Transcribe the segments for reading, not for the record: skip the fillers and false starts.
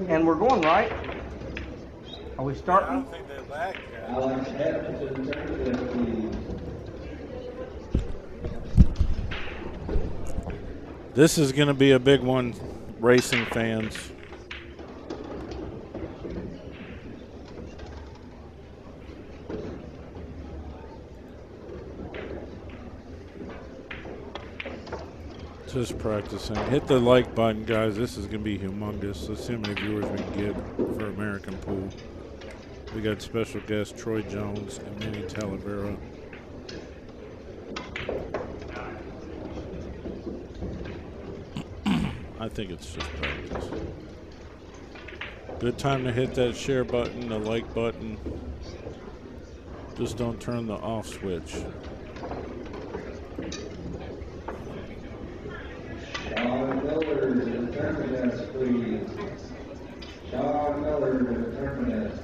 And we're going right. Are we starting? I don't think they lagged yet. Alex, head to the tournament, please. This is going to be a big one, racing fans. Just practicing. Hit the like button, guys. This is going to be humongous. Let's see how many viewers we can get for American Pool. We got special guest Troy Jones and Minnie Talavera. I think it's just practice. Good time to hit that share button, the like button. Just don't turn the off switch. Sean Miller to the tournament desk, please. Sean Miller to the tournament desk.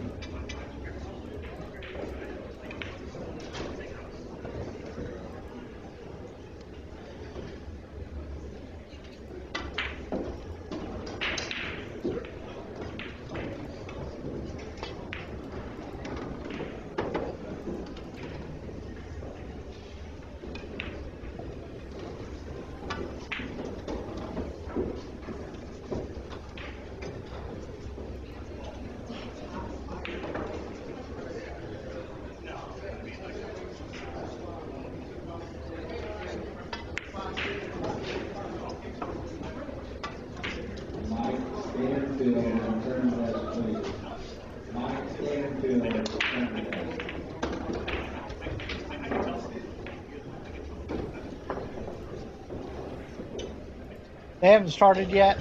They haven't started yet?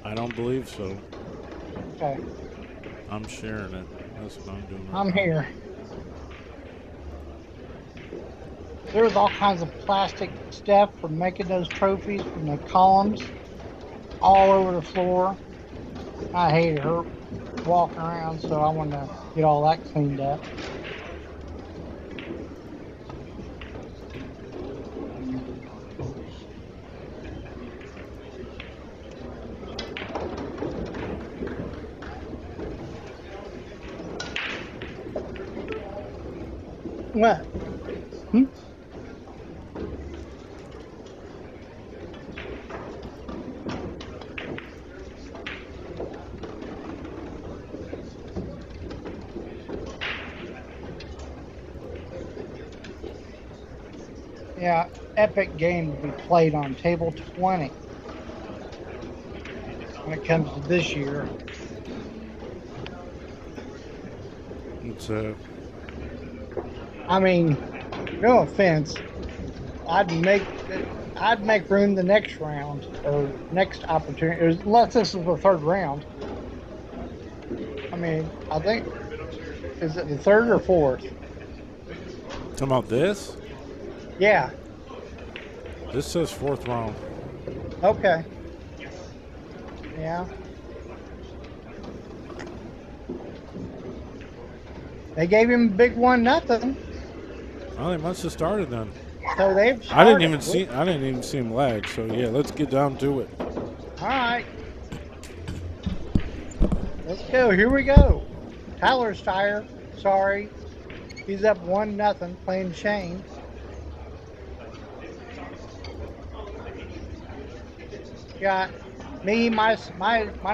I don't believe so. Okay. I'm sharing it. That's what I'm doing. I'm here. There's all kinds of plastic stuff for making those trophies from the columns all over the floor. I hated her walking around, so I wanted to get all that cleaned up. What? Hmm? Yeah, epic game to be played on table 20 when it comes to this year. It's I mean, no offense, I'd make room the next round or next opportunity, unless this is the third round. I mean, I think, is it the third or fourth? talking about this? Yeah. This says fourth round. Okay. Yeah. They gave him a big 1-0. Oh, they must have started then. So they've I didn't started. even see him lag. So yeah, let's get down to it. All right. Let's go. Here we go. Tyler Styer. Sorry. He's up 1-0 playing Shane. Got me, my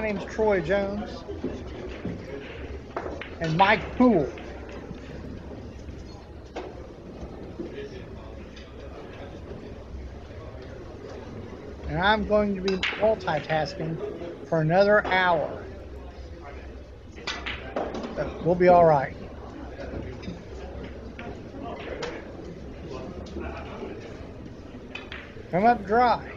name's Troy Jones. And Mike Poole. And I'm going to be multitasking for another hour. But we'll be all right. Come up dry.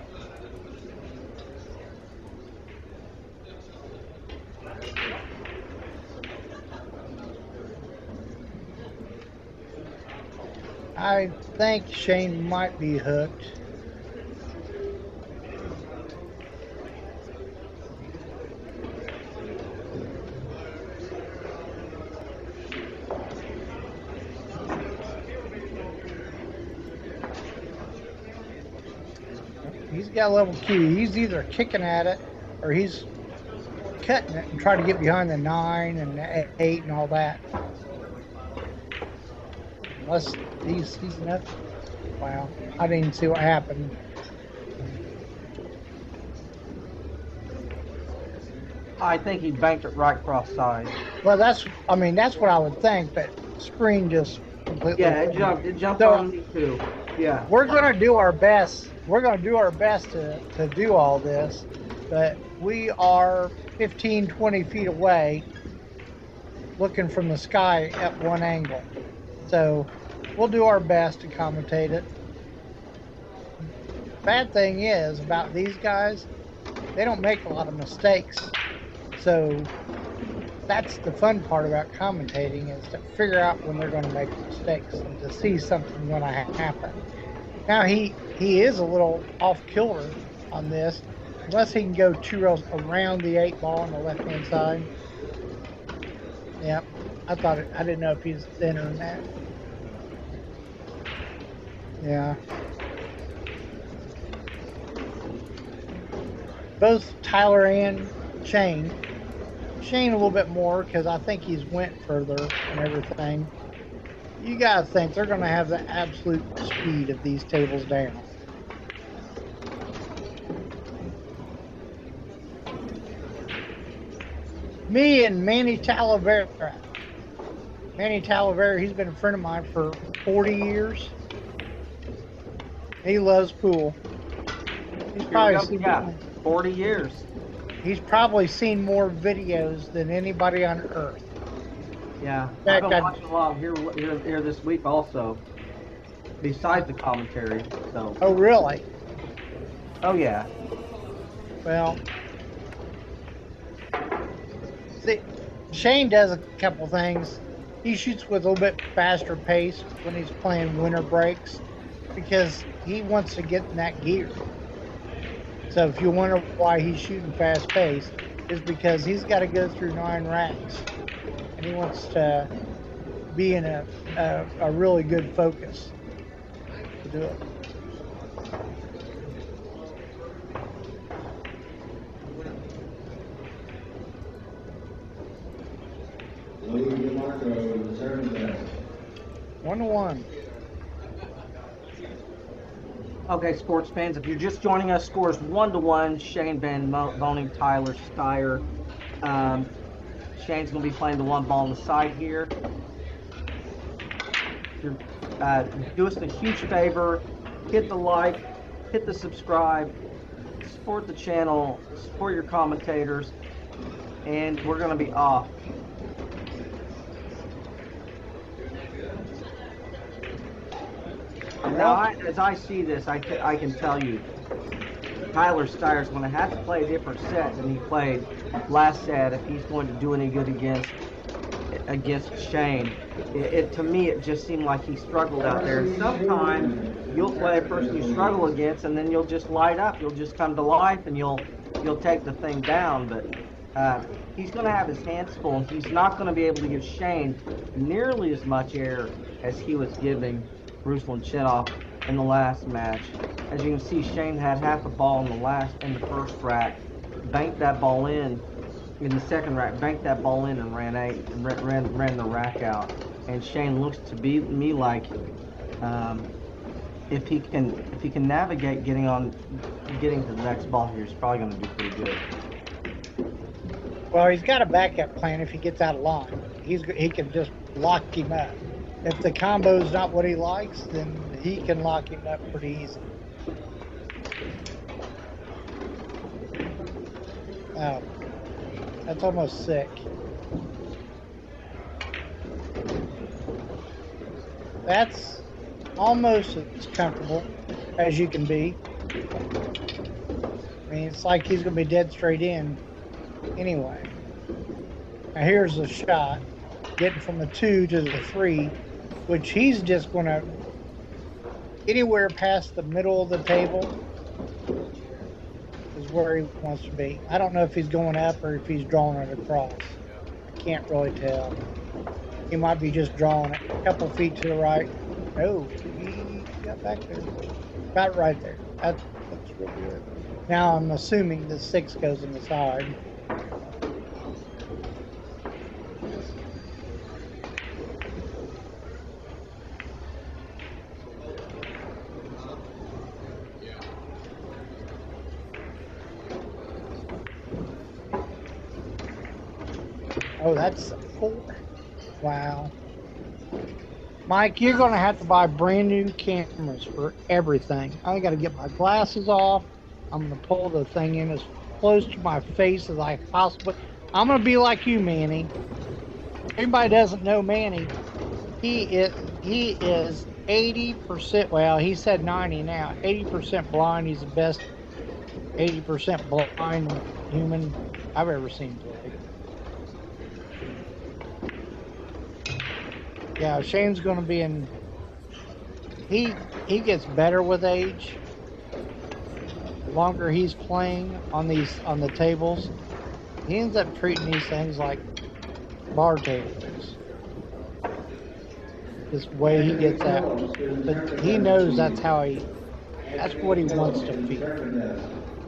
I think Shane might be hooked. He's got a level cue. He's either kicking at it or he's cutting it and trying to get behind the 9 and the 8 and all that. Unless he's nothing. Wow, I didn't even see what happened. I think he banked it right cross side. Well, that's what I would think, but screen just completely. Yeah, it jumped So, on me too. Yeah. we're gonna do our best. We're gonna do our best to do all this, but we are 15, 20 feet away, looking from the sky at one angle. So we'll do our best to commentate it. Bad thing is about these guys, they don't make a lot of mistakes. So that's the fun part about commentating, is to figure out when they're going to make mistakes and to see something going to happen. Now he is a little off kilter on this, unless he can go 2 rows around the 8 ball on the left hand side. Yep, I didn't know if he's entering that. Yeah. Both Tyler and Shane a little bit more, because I think he's went further and everything. You gotta think they're gonna have the absolute speed of these tables down. Me and Manny Talavera. Manny Talavera, he's been a friend of mine for 40 years. He loves pool. He's probably seen 40 years. He's probably seen more videos than anybody on earth. Yeah, In I've fact, been watching a lot here this week also, besides the commentary. So. Oh, really? Oh yeah. Well, see, Shane does a couple things. He shoots with a little bit faster pace when he's playing winter breaks, because he wants to get in that gear. So if you wonder why he's shooting fast pace, is because he's got to go through 9 racks, and he wants to be in a really good focus to do it. Louis DeMarco, return back. 1-1. Okay, sports fans, if you're just joining us, scores 1-1. Shane Boening, Tyler Styer. Shane's going to be playing the 1 ball on the side here. Do us a huge favor. Hit the like, hit the subscribe, support the channel, support your commentators, and we're going to be off. Now, as I see this, I can tell you, Tyler Styer is going to have to play a different set than he played last set if he's going to do any good against Shane. To me, it just seemed like he struggled out there. And sometimes you'll play a person you struggle against, and then you'll just light up. You'll just come to life, and you'll take the thing down. But he's going to have his hands full, and he's not going to be able to give Shane nearly as much air as he was giving Ruslan Chinoff in the last match. As you can see, Shane had half a ball in the first rack, banked that ball in the second rack, banked that ball in and ran the rack out. And Shane looks to me like if he can navigate getting to the next ball here, he's probably going to do pretty good. Well, he's got a backup plan if he gets out of line. He can just lock him up. If the combo's not what he likes, then he can lock him up pretty easy. Oh, that's almost sick. That's almost as comfortable as you can be. I mean, it's like he's going to be dead straight in anyway. Now here's the shot, getting from the 2 to the 3, which he's just going to, anywhere past the middle of the table is where he wants to be. I don't know if he's going up or if he's drawing it across. I can't really tell. He might be just drawing it a couple feet to the right. Oh, he got back there. About right there. That's real good. Now I'm assuming the 6 goes on the side. Oh, that's 4. Wow. Mike, you're going to have to buy brand new cameras for everything. I got to get my glasses off. I'm going to pull the thing in as close to my face as I possibly. I'm going to be like you, Manny. Everybody doesn't know Manny. He is 80%. Well, he said 90 now. 80% blind. He's the best 80% blind human I've ever seen play. Yeah, Shane's going to be in. He gets better with age. The longer he's playing on the tables, he ends up treating these things like bar tables. This way he gets at, but he knows that's what he wants to feel.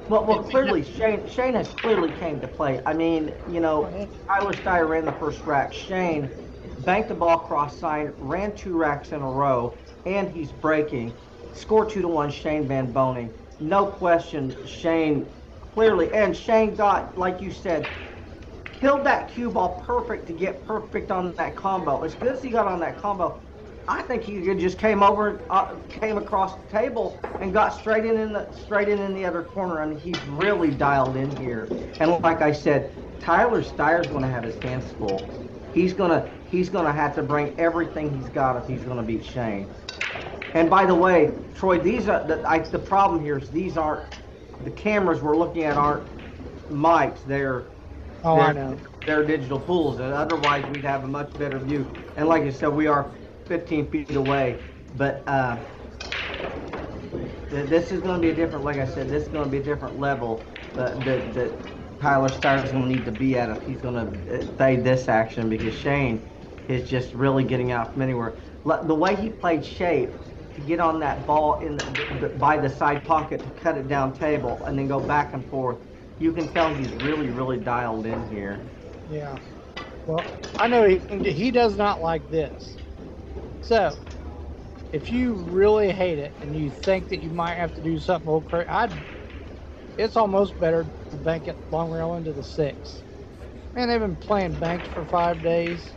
Well, clearly Shane has clearly came to play. I mean, you know, Tyler Styer ran the first rack. Shane banked the ball cross-side, ran 2 racks in a row, and he's breaking. Score 2-1, Shane Van Boening. No question, Shane clearly. And Shane got, like you said, killed that cue ball perfect to get perfect on that combo. As good as he got on that combo, I think he just came across the table and got straight in the other corner. I mean, he's really dialed in here. And like I said, Tyler Steyer's going to have his hands full. He's gonna have to bring everything he's got if he's gonna beat Shane. And by the way, Troy, these are the problem here is these aren't the cameras we're looking at aren't mics. I know. They're digital pools, and otherwise we'd have a much better view. And like I said, we are 15 feet away. But this is going to be a different. Like I said, this is going to be a different level that Tyler Steyer's going to need to be at if he's going to fade this action, because Shane is just really getting out from anywhere. The way he played shape to get on that ball by the side pocket to cut it down table and then go back and forth, you can tell he's really, really dialed in here. Yeah. Well, I know he does not like this. So, if you really hate it and you think that you might have to do something a little crazy, it's almost better to bank it long rail into the 6. Man, they've been playing banked for 5 days.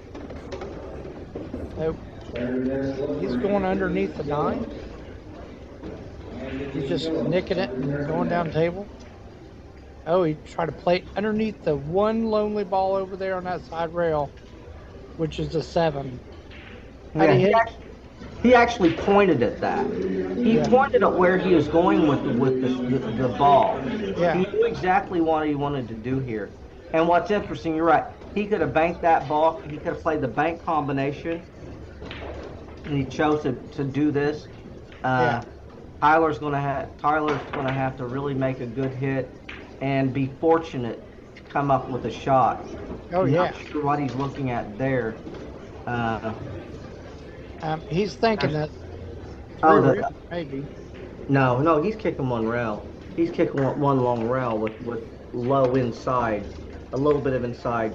Nope. He's going underneath the 9. He's just nicking it and going down table. Oh, he tried to play underneath the one lonely ball over there on that side rail, which is a 7. Yeah, he actually pointed at that. He pointed at where he was going with the ball. Yeah. He knew exactly what he wanted to do here. And what's interesting, you're right. He could have banked that ball. He could have played the bank combination, and he chose to do this. Tyler's going to have to really make a good hit and be fortunate to come up with a shot. Oh, I'm yeah. not sure what he's looking at there. He's thinking that. Maybe. No, he's kicking one rail. He's kicking one long rail with low inside, a little bit of inside,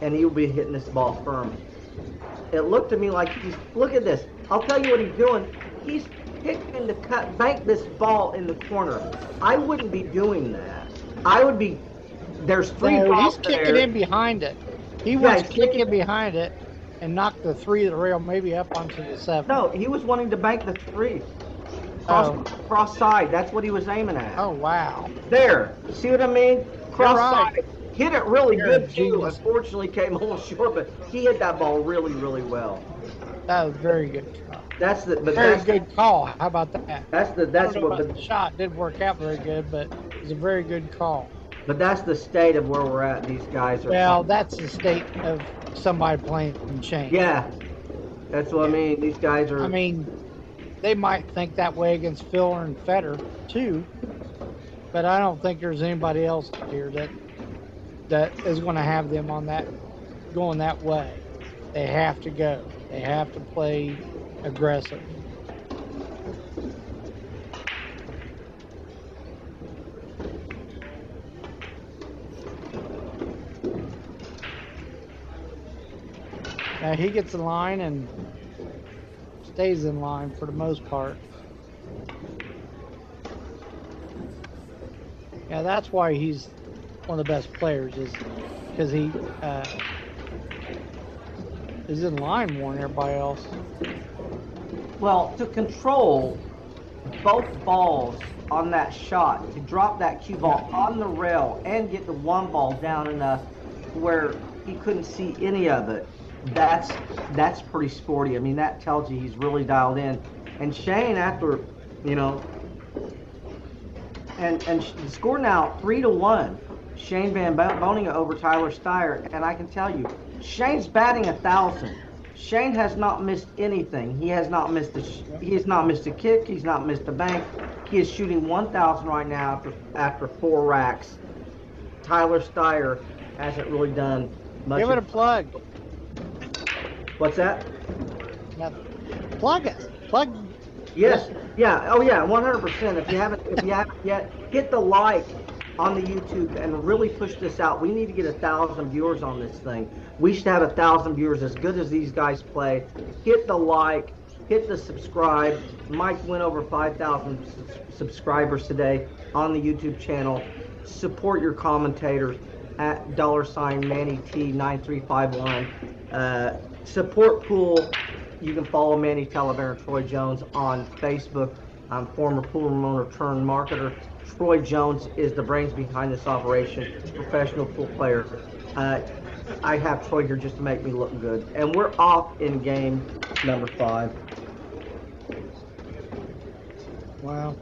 and he'll be hitting this ball firm. It looked to me like look at this. I'll tell you what he's doing. He's picking to bank this ball in the corner. I wouldn't be doing that. I would be. There's 3 balls he's kicking there. in behind it. He wants to kick in behind it and knock the 3 of the rail maybe up onto the 7. No, he was wanting to bank the 3. Cross side. That's what he was aiming at. Oh, wow. There. See what I mean? Cross side. Hit it really good too. Unfortunately, came a little short, but he hit that ball really, really well. That was very good. Very good call. How about that? The shot didn't work out very good, but it was a very good call. But that's the state of where we're at. These guys are. Well, that's the state of somebody playing in Shane. Yeah, that's what I mean. These guys are. I mean, they might think that way against Filler and Fetter too, but I don't think there's anybody else here that is going to have them on that going that way. They have to go. They have to play aggressive. He gets in line and stays in line for the most part. Yeah, that's why he's one of the best players, is because he is in line more than everybody else. Well, to control both balls on that shot, to drop that cue ball on the rail and get the one ball down enough where he couldn't see any of it, that's pretty sporty. I mean, that tells you he's really dialed in. And Shane, after, you know, and the score now 3-1. Shane Van Boening over Tyler Styer, and I can tell you, Shane's batting 1,000. Shane has not missed anything. He has not missed a kick. He's not missed a bank. He is shooting 1,000 right now after 4 racks. Tyler Styer hasn't really done much. Give it a plug. What's that? Nothing. Plug it. Plug. Yes. Yeah. Oh yeah. 100%. If you haven't yet, hit the like on the YouTube and really push this out. We need to get 1,000 viewers on this thing. We should have 1,000 viewers as good as these guys play. Hit the like, hit the subscribe. Mike went over 5,000 subscribers today on the YouTube channel. Support your commentators at $MannyT9351. Support Pool. You can follow Manny Talaver and Troy Jones on Facebook. I'm former pool owner turned marketer. Troy Jones is the brains behind this operation, professional pool player. I have Troy here just to make me look good. And we're off in game number 5. Wow.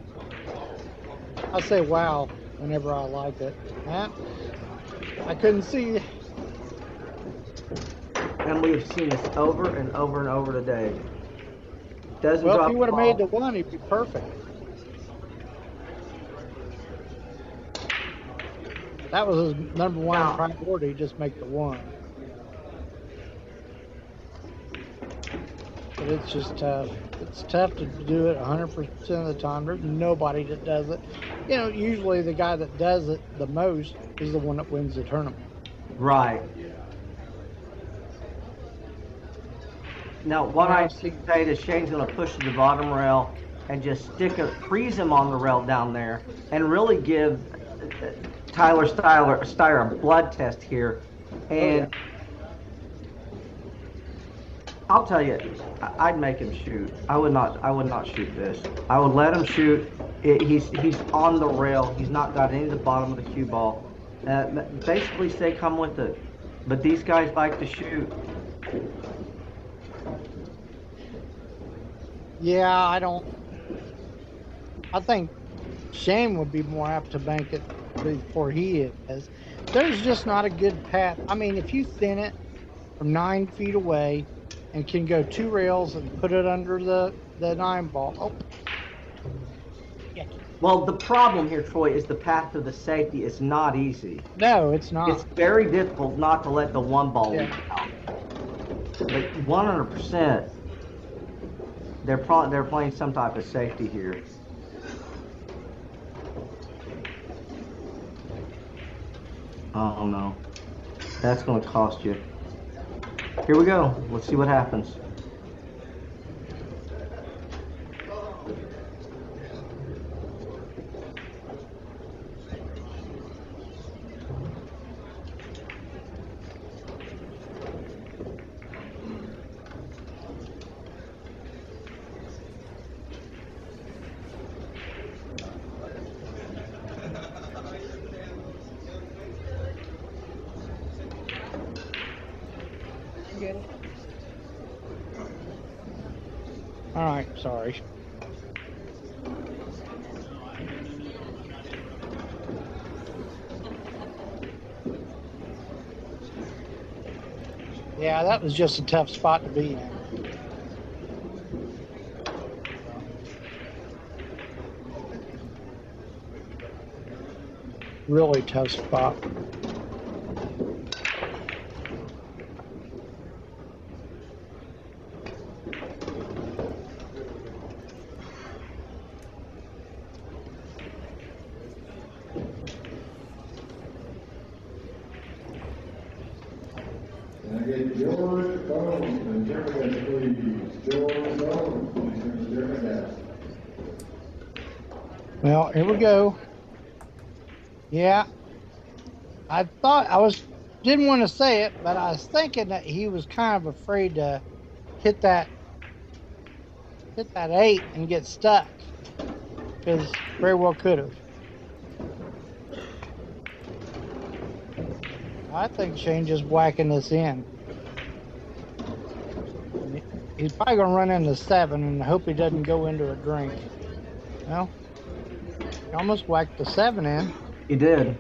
I say wow whenever I like it. I couldn't see. And we've seen this over and over and over today. Doesn't Well, drop if he would have the ball. made the one, he'd be perfect. That was his number one priority, just make the one. But it's just tough. It's tough to do it 100% of the time. There's nobody that does it. You know, usually the guy that does it the most is the one that wins the tournament. Right. Now, what I say is Shane's going to push to the bottom rail and just freeze him on the rail down there and really give Tyler Styer a blood test here. And I'll tell you, I'd make him shoot. I would not shoot this. I would let him shoot. He's on the rail. He's not got any of the bottom of the cue ball. Basically say come with it. But these guys like to shoot. Yeah, I think Shane would be more apt to bank it before he is. There's just not a good path. I mean, if you thin it from 9 feet away and can go 2 rails and put it under the 9 ball. Oh. Yeah. Well, the problem here, Troy, is the path to the safety is not easy. No, it's not. It's very difficult not to let the one ball leak out. But 100%, they're playing some type of safety here. Oh no, that's going to cost you. Here we go. Let's see what happens. All right, sorry. Yeah, that was just a tough spot to be in. Really tough spot. And I get George Boening. Well, here we go. Yeah, didn't want to say it, but I was thinking that he was kind of afraid to hit that 8 and get stuck, because very well could have. I think Shane just whacking this in. He's probably gonna run into 7 and hope he doesn't go into a drink. Well, he almost whacked the 7 in. He did.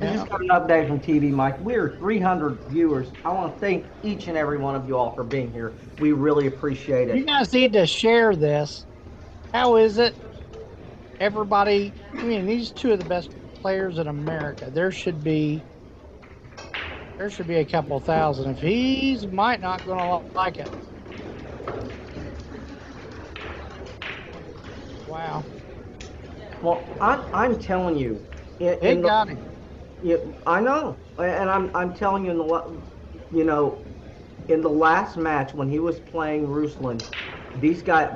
Yeah. This is an update from TvMike. We're 300 viewers. I want to thank each and every one of you all for being here. We really appreciate it. You guys need to share this. How is it? Everybody, I mean, these 2 of the best players in America. There should be a couple thousand. If he's might not gonna like it. Wow. Well, I'm telling you, It got him. Yeah, I know, and I'm telling you, in the last match when he was playing Ruslan,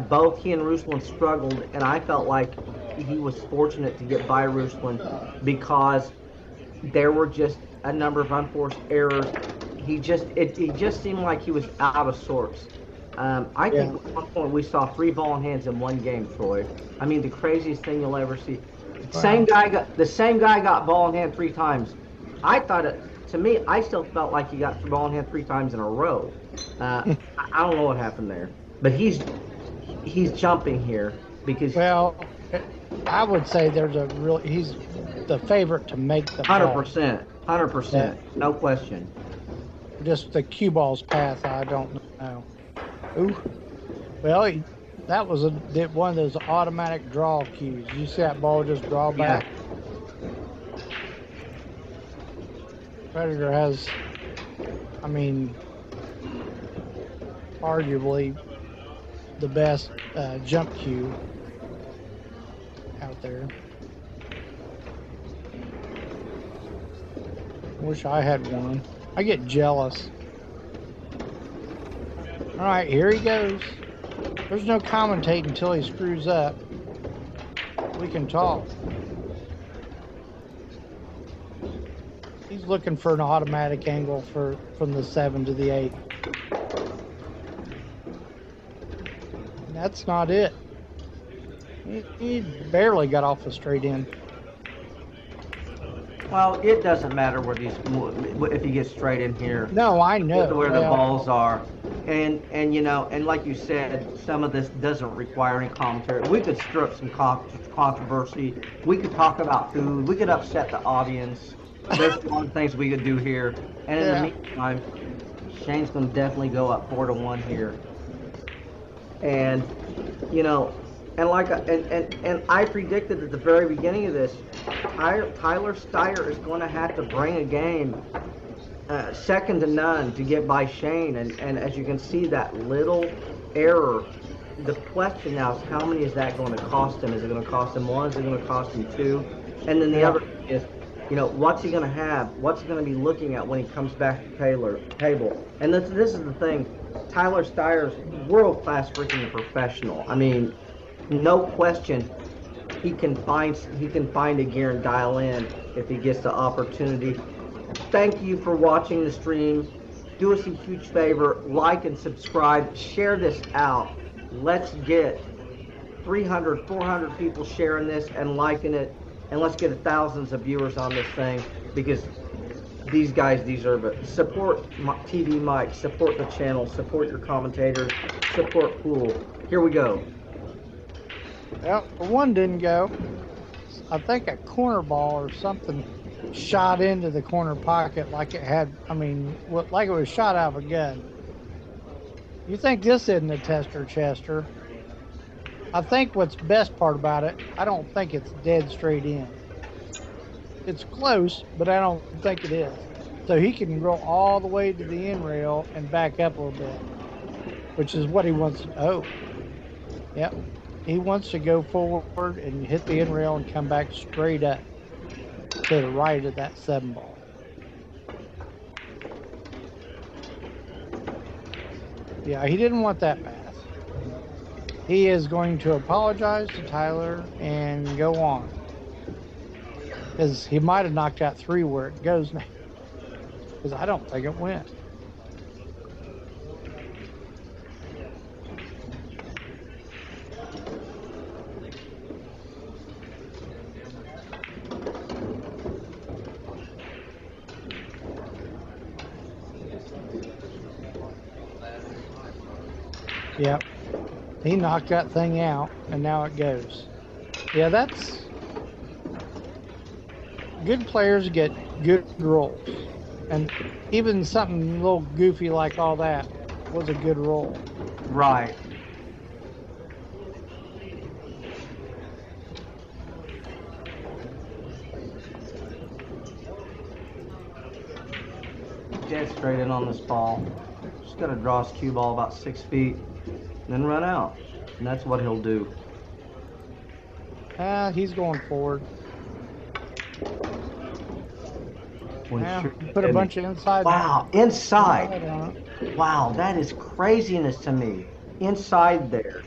both he and Ruslan struggled, and I felt like he was fortunate to get by Ruslan because there were just a number of unforced errors. It just seemed like he was out of sorts. I think at one point we saw 3 ball in hands in one game, Troy. I mean, the craziest thing you'll ever see. The same guy got ball in hand 3 times. To me, I still felt like he got ball in hand 3 times in a row. I don't know what happened there, but he's jumping here because. Well, I would say he's the favorite to make the 100%, no question. Just the cue ball's path, I don't know. Ooh, well, that was one of those automatic draw cues. You see that ball just draw back? Yeah. Predator has, I mean, arguably the best jump cue out there. Wish I had one. I get jealous. All right, here he goes. There's no commentating until he screws up. We can talk. He's looking for an automatic angle from the 7 to the 8. And that's not it. He barely got off a straight in. Well, it doesn't matter if he gets straight in here. No, I know where the balls are, and like you said, some of this doesn't require any commentary. We could stir up some controversy. We could talk about food. We could upset the audience. There's a lot of things we could do here. And in the meantime, Shane's going to definitely go up 4-1 here. And and I predicted at the very beginning of this, Tyler Styer is going to have to bring a game second to none to get by Shane. And as you can see, that little error, the question now is how many is that going to cost him? Is it going to cost him 1? Is it going to cost him 2? And then the other thing is, what's he going to have? What's he going to be looking at when he comes back to table? And this is the thing. Tyler Styer's world-class freaking professional. I mean, no question, he can find a gear and dial in if he gets the opportunity. Thank you for watching the stream. Do us a huge favor, like and subscribe, share this out. Let's get 300, 400 people sharing this and liking it, and let's get thousands of viewers on this thing because these guys deserve it. Support TvMike, support the channel, support your commentators, support Pool. Here we go. Well, one didn't go. I think a corner ball or something shot into the corner pocket like it had, like it was shot out of a gun. You think this isn't a tester, Chester? I think what's best part about it, I don't think it's dead straight in. It's close, but I don't think it is. So he can roll all the way to the end rail and back up a little bit, which is what he wants to. Oh, yep. He wants to go forward and hit the end rail and come back straight up to the right of that 7 ball. Yeah, he didn't want that pass. He is going to apologize to Tyler and go on. Because he might have knocked out 3 where it goes now. Because I don't think it went. Yep. He knocked that thing out, and now it goes. Yeah, that's... Good players get good rolls. And even something a little goofy like all that was a good roll. Right. Dead straight in on this ball. Just got to draw his cue ball about 6 feet, and then run out. And that's what he'll do. He's going forward. Yeah, Sure put a bunch of inside. Wow, inside. on it. Wow, that is craziness to me. Inside there.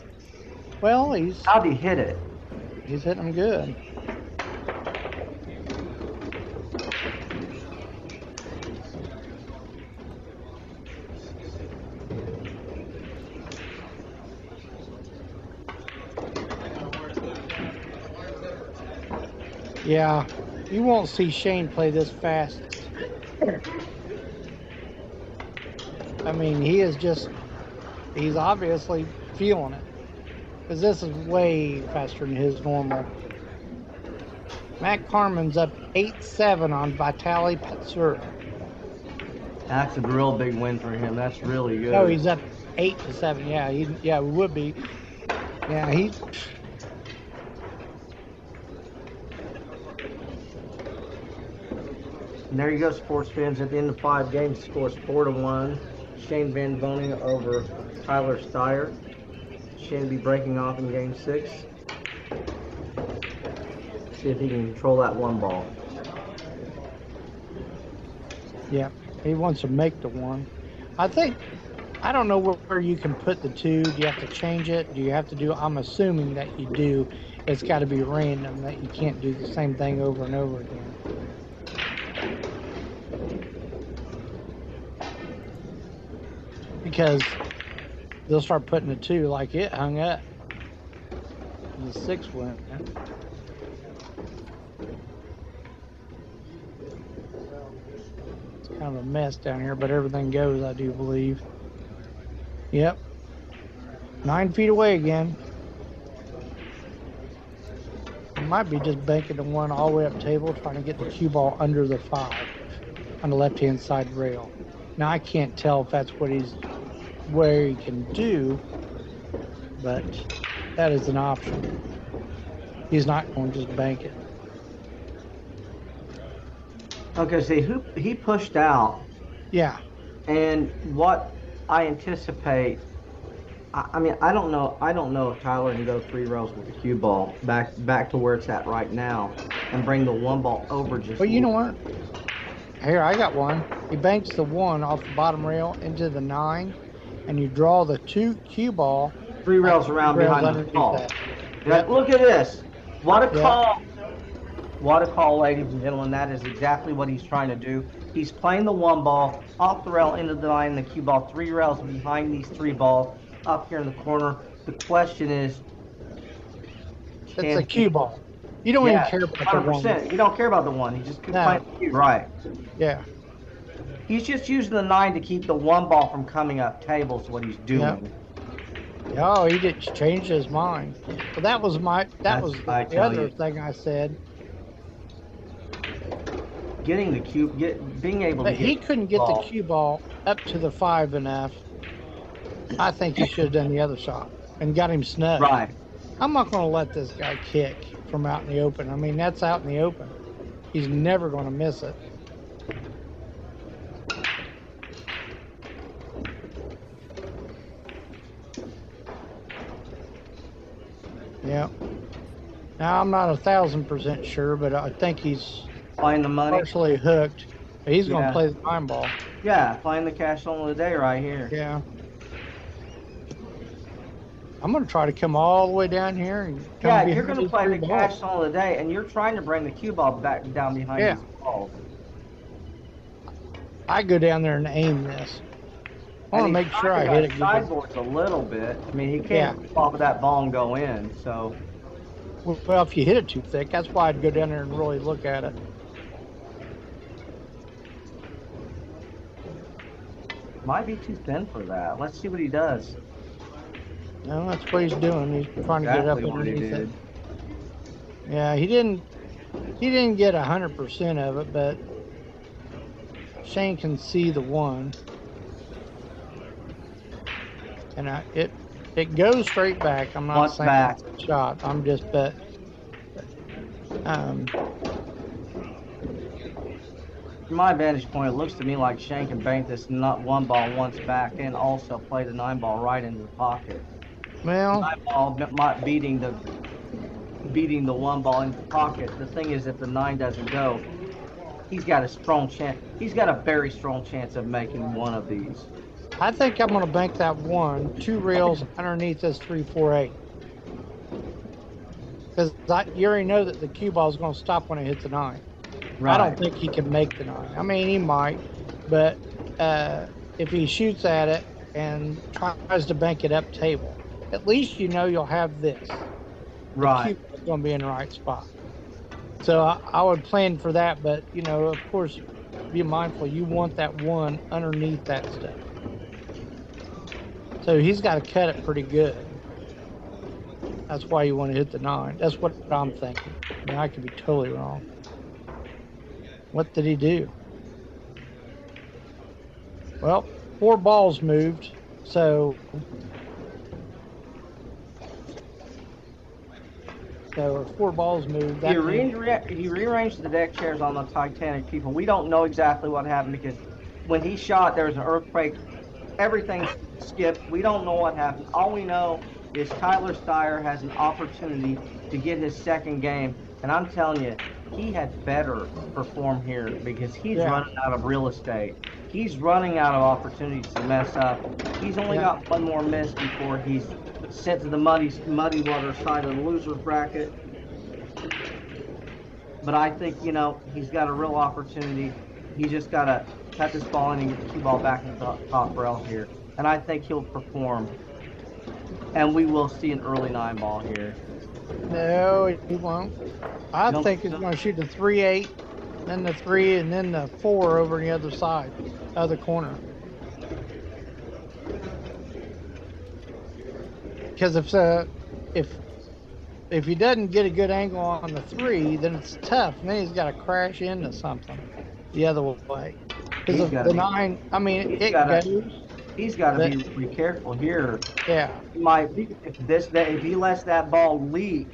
Well, How'd he hit it? he's hitting them good. Yeah, you won't see Shane play this fast. I mean, he's obviously feeling it. Because this is way faster than his normal. Matt Carmen's up 8-7 on Vitaly Patsur. That's a real big win for him. That's really good. No, he's up 8-7. Yeah, it would be. Yeah, And there you go, sports fans. At the end of 5 games, scores 4-1. Shane Van Boening over Tyler Styer. Shane will be breaking off in game 6. See if he can control that 1 ball. Yeah, he wants to make the 1. I don't know where you can put the 2. Do you have to change it? Do you have to do? I'm assuming that you do. It's got to be random, that you can't do the same thing over and over again. Because they'll start putting a 2 like it hung up. And the 6 went. It's kind of a mess down here, but everything goes, I do believe. Yep. 9 feet away again. I might be just banking the 1 all the way up table, trying to get the cue ball under the 5 on the left-hand side rail. Now I can't tell if that's where he can do, but that is an option. He's not going to just bank it. Okay, see, he pushed out. Yeah. And what I anticipate, I mean, I don't know if Tyler can go 3 rows with the cue ball back to where it's at right now and bring the 1 ball over just. Well, you know what? Here, I got one. He banks the 1 off the bottom rail into the 9, and you draw the 2 cue ball 3 rails around behind the ball. Yep. Look at this. What a Yep. call. What a call, ladies and gentlemen. That is exactly what he's trying to do. He's playing the 1 ball off the rail into the 9, the cue ball 3 rails behind these 3 balls up here in the corner. The question is, It's a cue ball. You don't even care about the 100%. 1. You don't care about the 1. He just keeps No. playing the cue. Right. Yeah. He's just using the 9 to keep the 1 ball from coming up table. Is what he's doing. Oh, he didn't change his mind. Well, that was the other thing I said. Getting the cue, being able to. But he couldn't get the cue ball up to the 5 enough. I think he should have done the other shot and got him snug. Right. I'm not going to let this guy kick from out in the open. I mean, that's out in the open. He's never going to miss it. Yeah. Now, I'm not 1,000% sure, but I think he's Playing the money. partially hooked. He's going to play the 9 ball. Yeah, playing the cash on the day right here. Yeah. I'm going to try to come all the way down here and come Yeah, behind you're going to these play three the balls. cash song of the day, and you're trying to bring the cue ball back down behind Yeah. these balls. I go down there and aim this. I And want to he's make sure talking I hit about it good. sideboards a little bit. I mean, he Yeah. can't off of that ball and go in, so. Well, if you hit it too thick, that's why I'd go down there and really look at it. Might be too thin for that. Let's see what he does. No, that's what he's doing. He's trying to get up Exactly what he underneath it. did. Yeah, he didn't get 100% of it, but Shane can see the one. And it goes straight back. I'm not Once saying back. it's a shot. I'm just From my vantage point, it looks to me like Shane can bank this not one ball once back and also play the 9-ball right into the pocket. well, 9-ball might beating the 1-ball into the pocket. The thing is, if the 9 doesn't go, he's got a strong chance. He's got a very strong chance of making one of these. I think I'm going to bank that one, 2 rails underneath this 3-4-8. Because you already know that the cue ball is going to stop when it hits the 9. Right. I don't think he can make the 9. I mean, he might, but if he shoots at it and tries to bank it up table, at least you know you'll have this. Right. The cue ball is going to be in the right spot. So I would plan for that, but, you know, of course, be mindful. You want that one underneath that stuff. So he's got to cut it pretty good. That's why you want to hit the 9. That's what I'm thinking. I mean, I could be totally wrong. What did he do? Well, 4 balls moved, so 4 balls moved. He rearranged the deck chairs on the Titanic, people. We don't know exactly what happened because when he shot, there was an earthquake. Everything skipped. We don't know what happened. All we know is Tyler Styer has an opportunity to get his second game. And I'm telling you, he had better perform here because he's running out of real estate. He's running out of opportunities to mess up. He's only got one more miss before he's sent to the muddy water side of the loser's bracket. But I think, you know, he's got a real opportunity. He just got to cut this ball in and get the cue ball back in the top rail here. And I think he'll perform. And we will see an early 9-ball here. No, he won't. I think he's going to shoot the 3-8, then the 3, and then the 4 over on the other side, other corner. Because if he doesn't get a good angle on the 3, then it's tough. And then he's got to crash into something the other way. Because the 9, I mean, it goes. He's got to be really careful here. Yeah. If he lets that ball leak,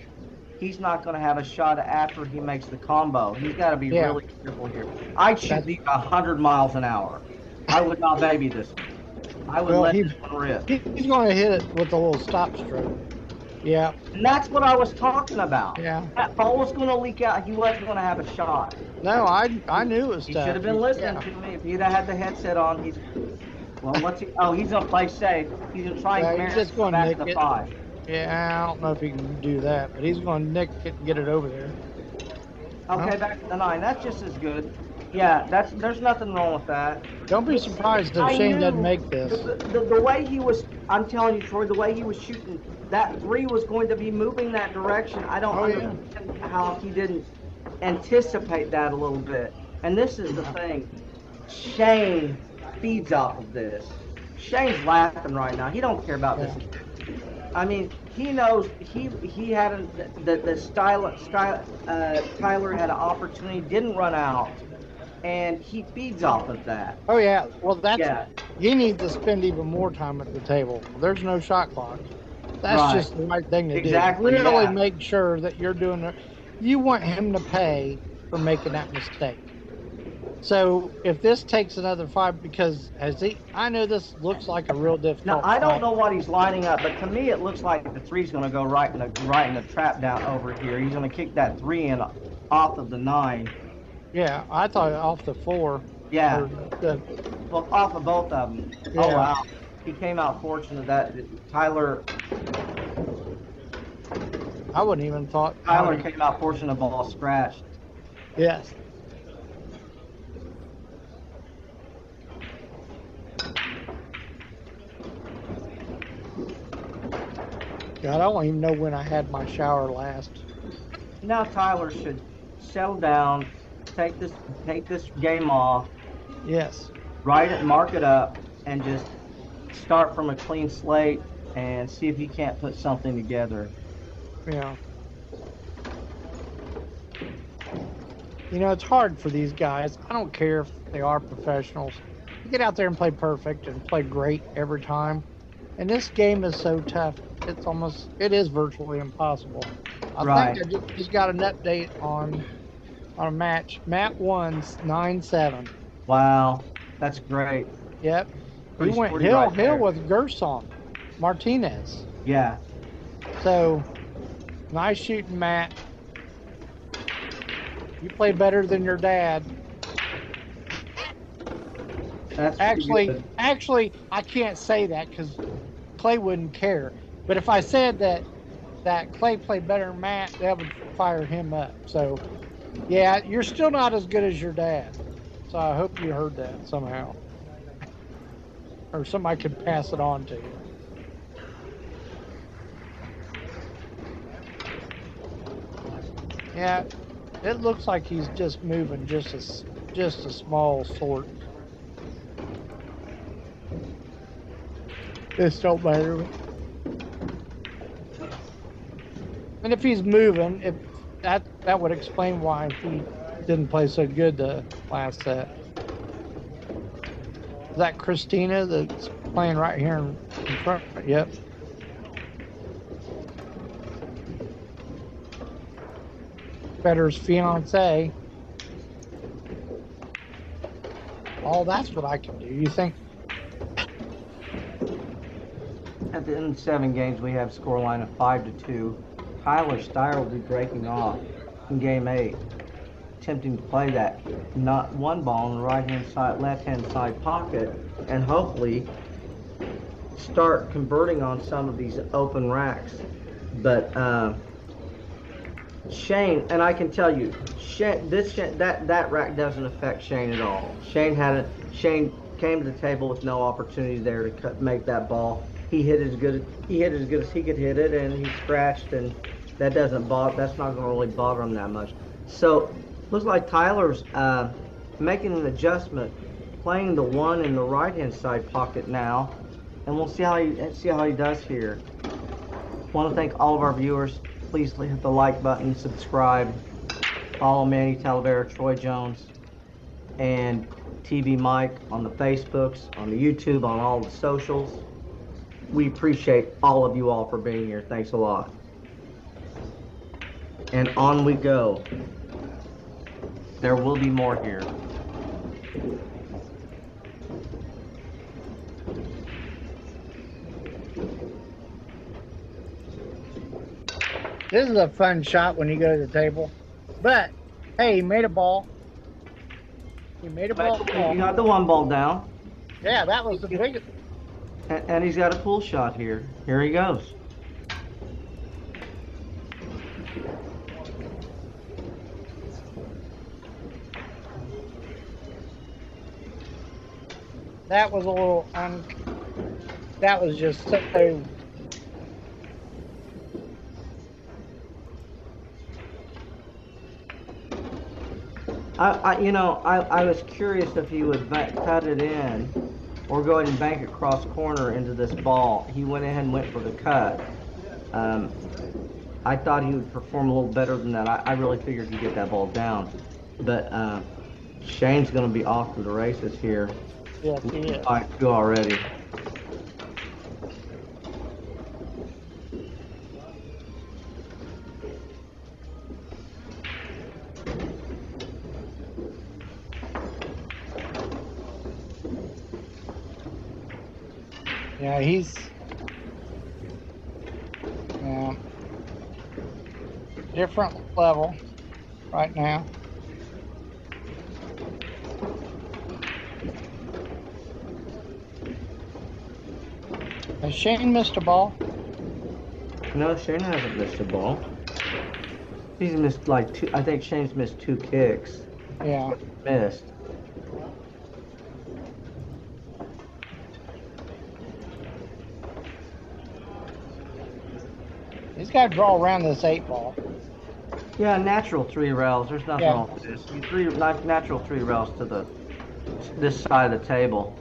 he's not going to have a shot after he makes the combo. He's got to be really careful here. I'd shoot these 100 miles an hour. I would not baby this one. I would let this one rip. He's going to hit it with a little stop stroke. Yeah. And that's what I was talking about. Yeah. That ball was going to leak out. He wasn't going to have a shot. No, I knew it was tough. He should have been listening to me. If he'd have had the headset on, he's going to play safe. He's going to try and just going back to to nick the 5. Yeah, I don't know if he can do that, but he's going to nick it and get it over there. Okay, back to the 9. That's just as good. Yeah, there's nothing wrong with that. Don't be surprised if Shane doesn't make this. The way he was, I'm telling you, Troy, the way he was shooting, that 3 was going to be moving that direction. I don't understand how he didn't anticipate that a little bit. And this is the thing. Shane feeds off of this. Shane's laughing right now. He don't care about this. I mean, he knows he had Tyler had an opportunity, didn't run out, and he feeds off of that. Oh yeah, well he needs to spend even more time at the table. There's no shot clock. That's just the right thing to do. Really make sure that you're doing it. You want him to pay for making that mistake. So if this takes another 5, because I know this looks like a real difficult. Now I don't know what he's lining up, but to me it looks like the 3's going to go right in the trap down over here. He's going to kick that 3 in off of the 9. Yeah, I thought off the 4. Yeah. Well, off of both of them. Yeah. Oh wow. he came out fortunate that Tyler I wouldn't even thought. came out fortunate ball scratched. Yes. God, I don't even know when I had my shower last. Now Tyler should settle down, take this game off, Yes. write it, mark it up, and just start from a clean slate and see if he can't put something together. Yeah. You know, it's hard for these guys. I don't care if they are professionals. You get out there and play perfect and play great every time. And this game is so tough. It is virtually impossible. I think I just got an update on a match. Matt won's 9-7. Wow, that's great. Yep. Pretty He went sporty hill right there. with Gerson Martinez. Yeah. So nice shooting, Matt. You play better than your dad. That's Actually, I can't say that because Clay wouldn't care. But if I said that Clay played better than Matt, that would fire him up. So, yeah, you're still not as good as your dad. So I hope you heard that somehow, or somebody could pass it on to you. Yeah, it looks like he's just moving just a small sort. This don't matter. And if he's moving, if that would explain why he didn't play so good the last set. Is that Christina that's playing right here in front? Yep. Federer's fiance. Oh, that's what I can do. You think? At the end of 7 games, we have scoreline of 5-2. Tyler Styer will be breaking off in game 8, attempting to play that not one ball in the right-hand side, left-hand side pocket, and hopefully start converting on some of these open racks. But Shane, and I can tell you, that rack doesn't affect Shane at all. Shane came to the table with no opportunity there to make that ball. He hit as good as he could hit it, and he scratched, and that's not going to really bother him that much. So looks like Tyler's making an adjustment, playing the one in the right-hand side pocket now, and we'll see how he does here. Want to thank all of our viewers. Please hit the like button, subscribe, follow Manny Talavera, Troy Jones, and TvMike on the Facebooks, on the YouTube, on all the socials. We appreciate all of you all for being here. Thanks a lot. And on we go. There will be more here. This is a fun shot when you go to the table. But, hey, he made a ball. He made a ball. You got the one ball down. Yeah, that was the biggest. And he's got a pull shot here. Here he goes. That was a little that was just so. I was curious if he would cut it in or go ahead and bank it cross corner into this ball. He went ahead and went for the cut. I thought he would perform a little better than that. I really figured he'd get that ball down. But Shane's going to be off to the races here. Yes, he is. 5-2 already. Yeah, he's different level right now. Has Shane missed a ball? No, Shane hasn't missed a ball. He's missed like two. I think Shane's missed 2 kicks. Yeah. Missed. He's got to draw around this 8 ball. Yeah, natural 3 rails. There's nothing Yeah. wrong with this. Natural 3 rails to this side of the table.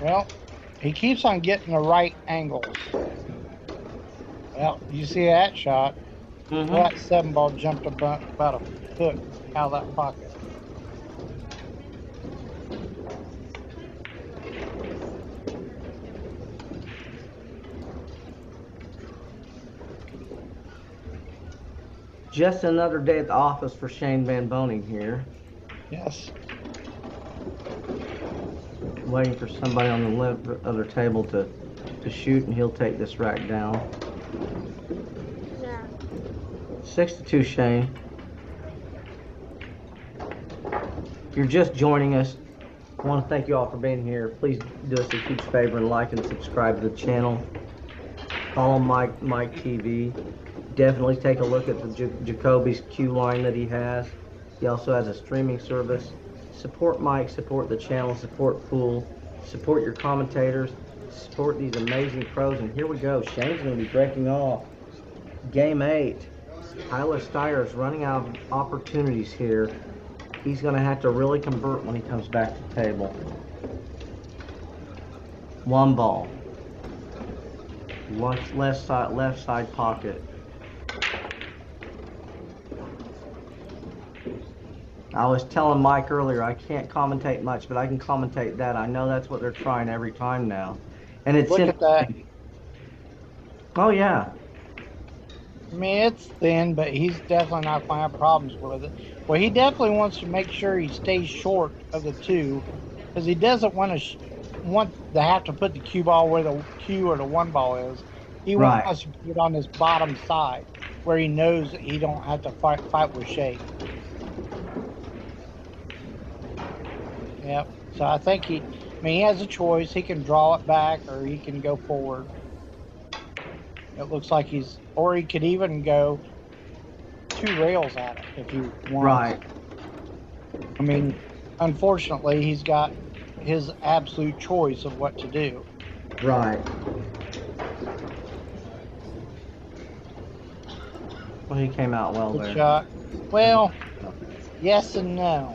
Well, he keeps on getting the right angles. Well, you see that shot? Mm-hmm. Well, that 7 ball jumped about a foot out of that pocket. Just another day at the office for Shane Van Boening here. Yes. Waiting for somebody on the other table to shoot, and he'll take this rack down. Yeah. 6-2, Shane. If you're just joining us, I want to thank you all for being here. Please do us a huge favor and like and subscribe to the channel. Follow Mike TV. Definitely take a look at the Jacoby's cue line that he has. He also has a streaming service. Support Mike, support the channel, support Pool, support your commentators, support these amazing pros. And here we go. Shane's going to be breaking off game 8. Tyler Styer is running out of opportunities here. He's going to have to really convert when he comes back to the table. 1 ball. Left side pocket. I was telling Mike earlier, I can't commentate much, but I can commentate that. I know that's what they're trying every time now. And it's Look at that. Oh, yeah. I mean, it's thin, but he's definitely not going to have problems with it. Well, he definitely wants to make sure he stays short of the 2, because he doesn't want to have to put the cue ball where the cue or the 1 ball is. He wants to put it on his bottom side, where he knows that he don't have to fight with Shane. Yep. So I think he has a choice. He can draw it back or he can go forward. It looks like or he could even go 2 rails at it if he wants. Right. I mean, unfortunately, he's got his absolute choice of what to do. Right. Well, he came out well Good there. shot. Well, yes and no.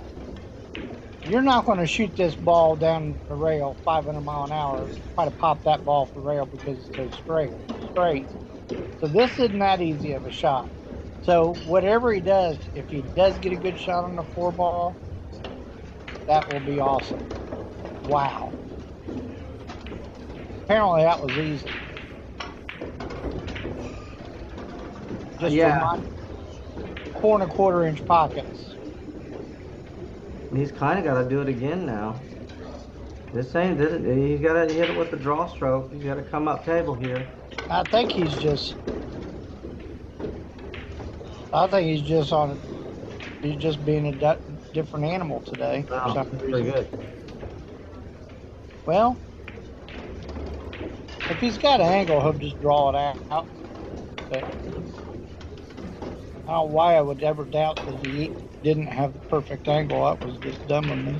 You're not going to shoot this ball down the rail 500 mile an hour, try to pop that ball off the rail because it's so straight. So this isn't that easy of a shot. So whatever he does, if he does get a good shot on the 4 ball, that will be awesome. Wow. Apparently that was easy. Just Yeah. 4 1/4 inch pockets. He's kind of got to do it again now. This ain't this. You got to hit it with the draw stroke. You got to come up table here. I think he's just being a different animal today. for Wow, some that's reason. pretty good. Well, if he's got an angle, he'll just draw it out. But I don't know why I would ever doubt that he didn't have the perfect angle. That was just dumb of me.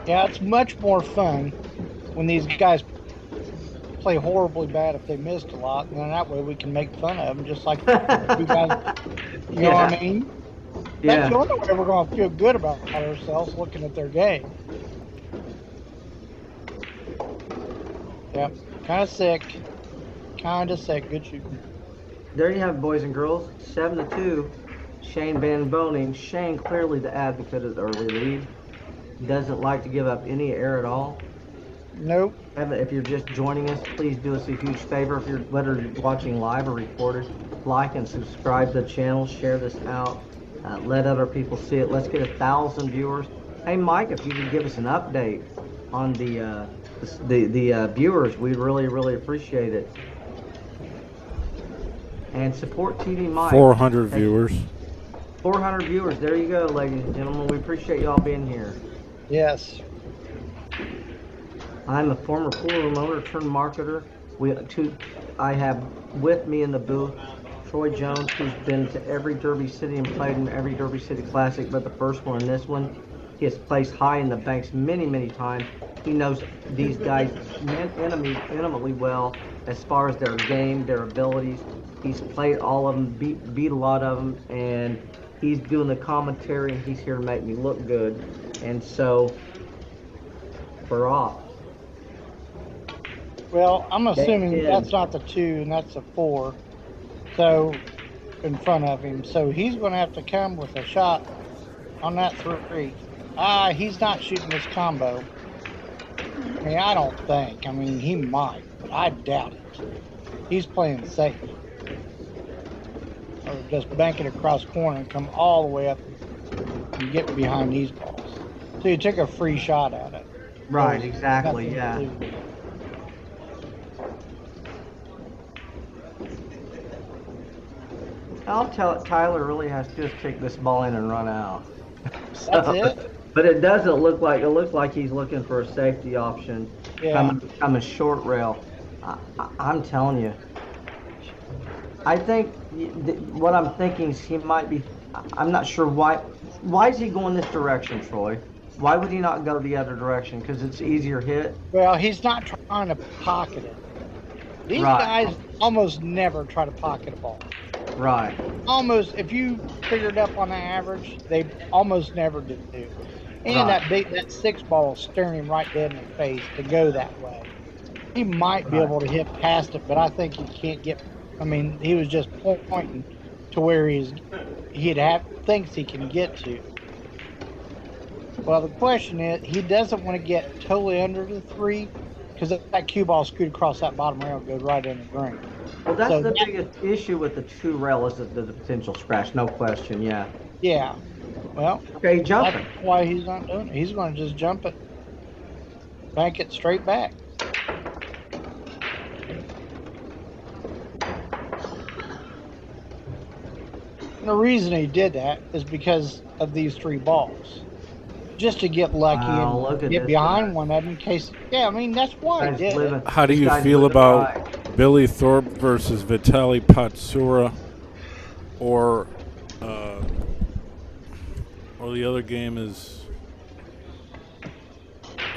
Yeah, it's much more fun when these guys play horribly bad if they missed a lot, and then that way we can make fun of them, just like you guys. You know what I mean? That's the only way we're going to feel good about ourselves, looking at their game. Yep, kind of sick. Good shooting. There you have it, boys and girls. 7-2. Shane Van Boening. Shane clearly the advocate of the early lead. Doesn't like to give up any air at all. Nope. If you're just joining us, please do us a huge favor. If you're whether you're watching live or recorded, like and subscribe to the channel. Share this out. Let other people see it. Let's get 1,000 viewers. Hey, Mike, if you could give us an update on the viewers, we'd really appreciate it. And support TvMike. 400 viewers. 400 viewers. There you go, ladies and gentlemen. We appreciate y'all being here. Yes. I'm a former pool room owner turned marketer. I have with me in the booth Troy Jones, who's been to every Derby City and played in every Derby City Classic, but the first one and this one. He has placed high in the banks many, many times. He knows these guys intimately well as far as their game, their abilities. He's played all of them, beat a lot of them, and he's doing the commentary, and he's here to make me look good. And so, we're off. Well, I'm assuming that's not the 2 and that's the 4. So, in front of him. So he's going to have to come with a shot on that 3. He's not shooting this combo. I mean, I don't think. I mean, he might, but I doubt it. He's playing safe. Or just bank it across corner and come all the way up and get behind these balls. So you took a free shot at it. Right, exactly, yeah. I'll tell it, Tyler really has to just kick this ball in and run out. That's it? But it doesn't look like, it looks like he's looking for a safety option. Yeah. Coming short rail. I'm telling you. I think what I'm thinking is he might be, I'm not sure why is he going this direction, Troy? Why would he not go the other direction? Because it's easier hit? Well, he's not trying to pocket it. These guys almost never try to pocket a ball. Right. Almost, if you figured up on the average, they almost never do. And that 6 ball is staring him right dead in the face to go that way. He might be able to hit past it, but I think he can't get. I mean, he was just pointing to where thinks he can get to. Well, the question is, he doesn't want to get totally under the 3 because that cue ball scoot across that bottom rail and goes right in the green. Well, that's the biggest issue with the 2 rail is the potential scratch, no question, yeah. Yeah. Well, okay, jumping. That's why he's not doing it. He's going to just jump it, bank it straight back. And the reason he did that is because of these 3 balls. Just to get lucky and get behind one of them in case. Yeah, I mean, that's why he did it. How do you feel about Billy Thorpe versus Vitaly Patsura, or the other game is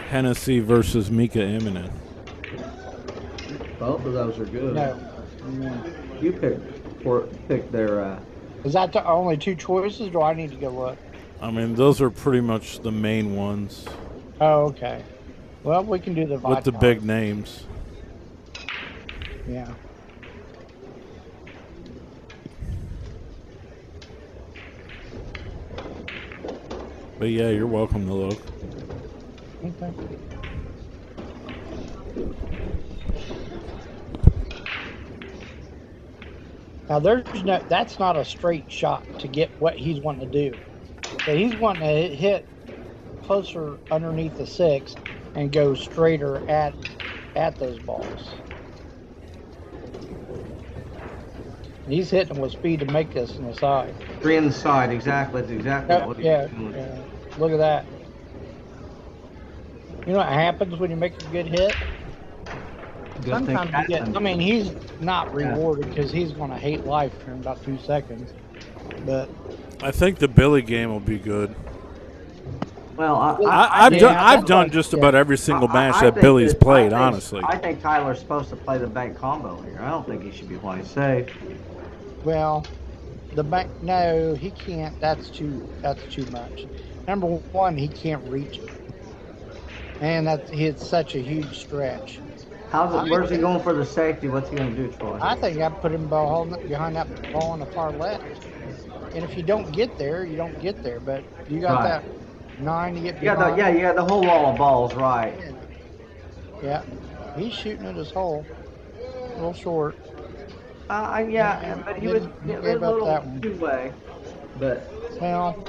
Hennessy versus Mika Immonen? Both of those are good. No. You pick their. Is that the only 2 choices? Do I need to go look? I mean, those are pretty much the main ones. Oh, okay. Well, we can do the with the big names. Yeah. But yeah, you're welcome to look. Okay. Now that's not a straight shot to get what he's wanting to do. So he's wanting to hit closer underneath the 6 and go straighter at those balls. And he's hitting with speed to make this in the side. 3 in the side, exactly. That's exactly what he's doing. Yeah. Look at that. You know what happens when you make a good hit? Sometimes you get. I mean, he's not rewarded because he's going to hate life in about 2 seconds. But I think the Billy game will be good. Well, I've done just about every single match that Billy's played. Honestly, I think Tyler's supposed to play the bank combo here. I don't think he should be playing safe. Well, the bank. No, he can't. That's too much. Number 1, he can't reach it, and it's such a huge stretch. Where's he going for the safety? What's he going to do, Troy? I think I'd put him behind that ball on the far left. And if you don't get there, you don't get there. But you got that 9 to get behind. You got the whole wall of balls, right. Yeah. He's shooting at his hole. A little short. But he was a little two-way. But well,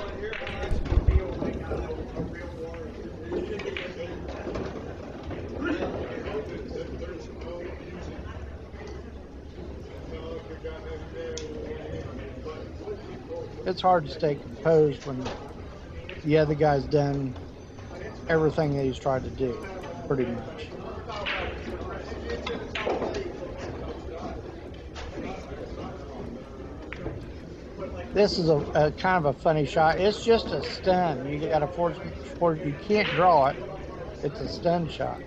It's hard to stay composed when the other guy's done everything that he's tried to do, pretty much. This is a kind of a funny shot. It's just a stun. You got to force. You can't draw it. It's a stun shot,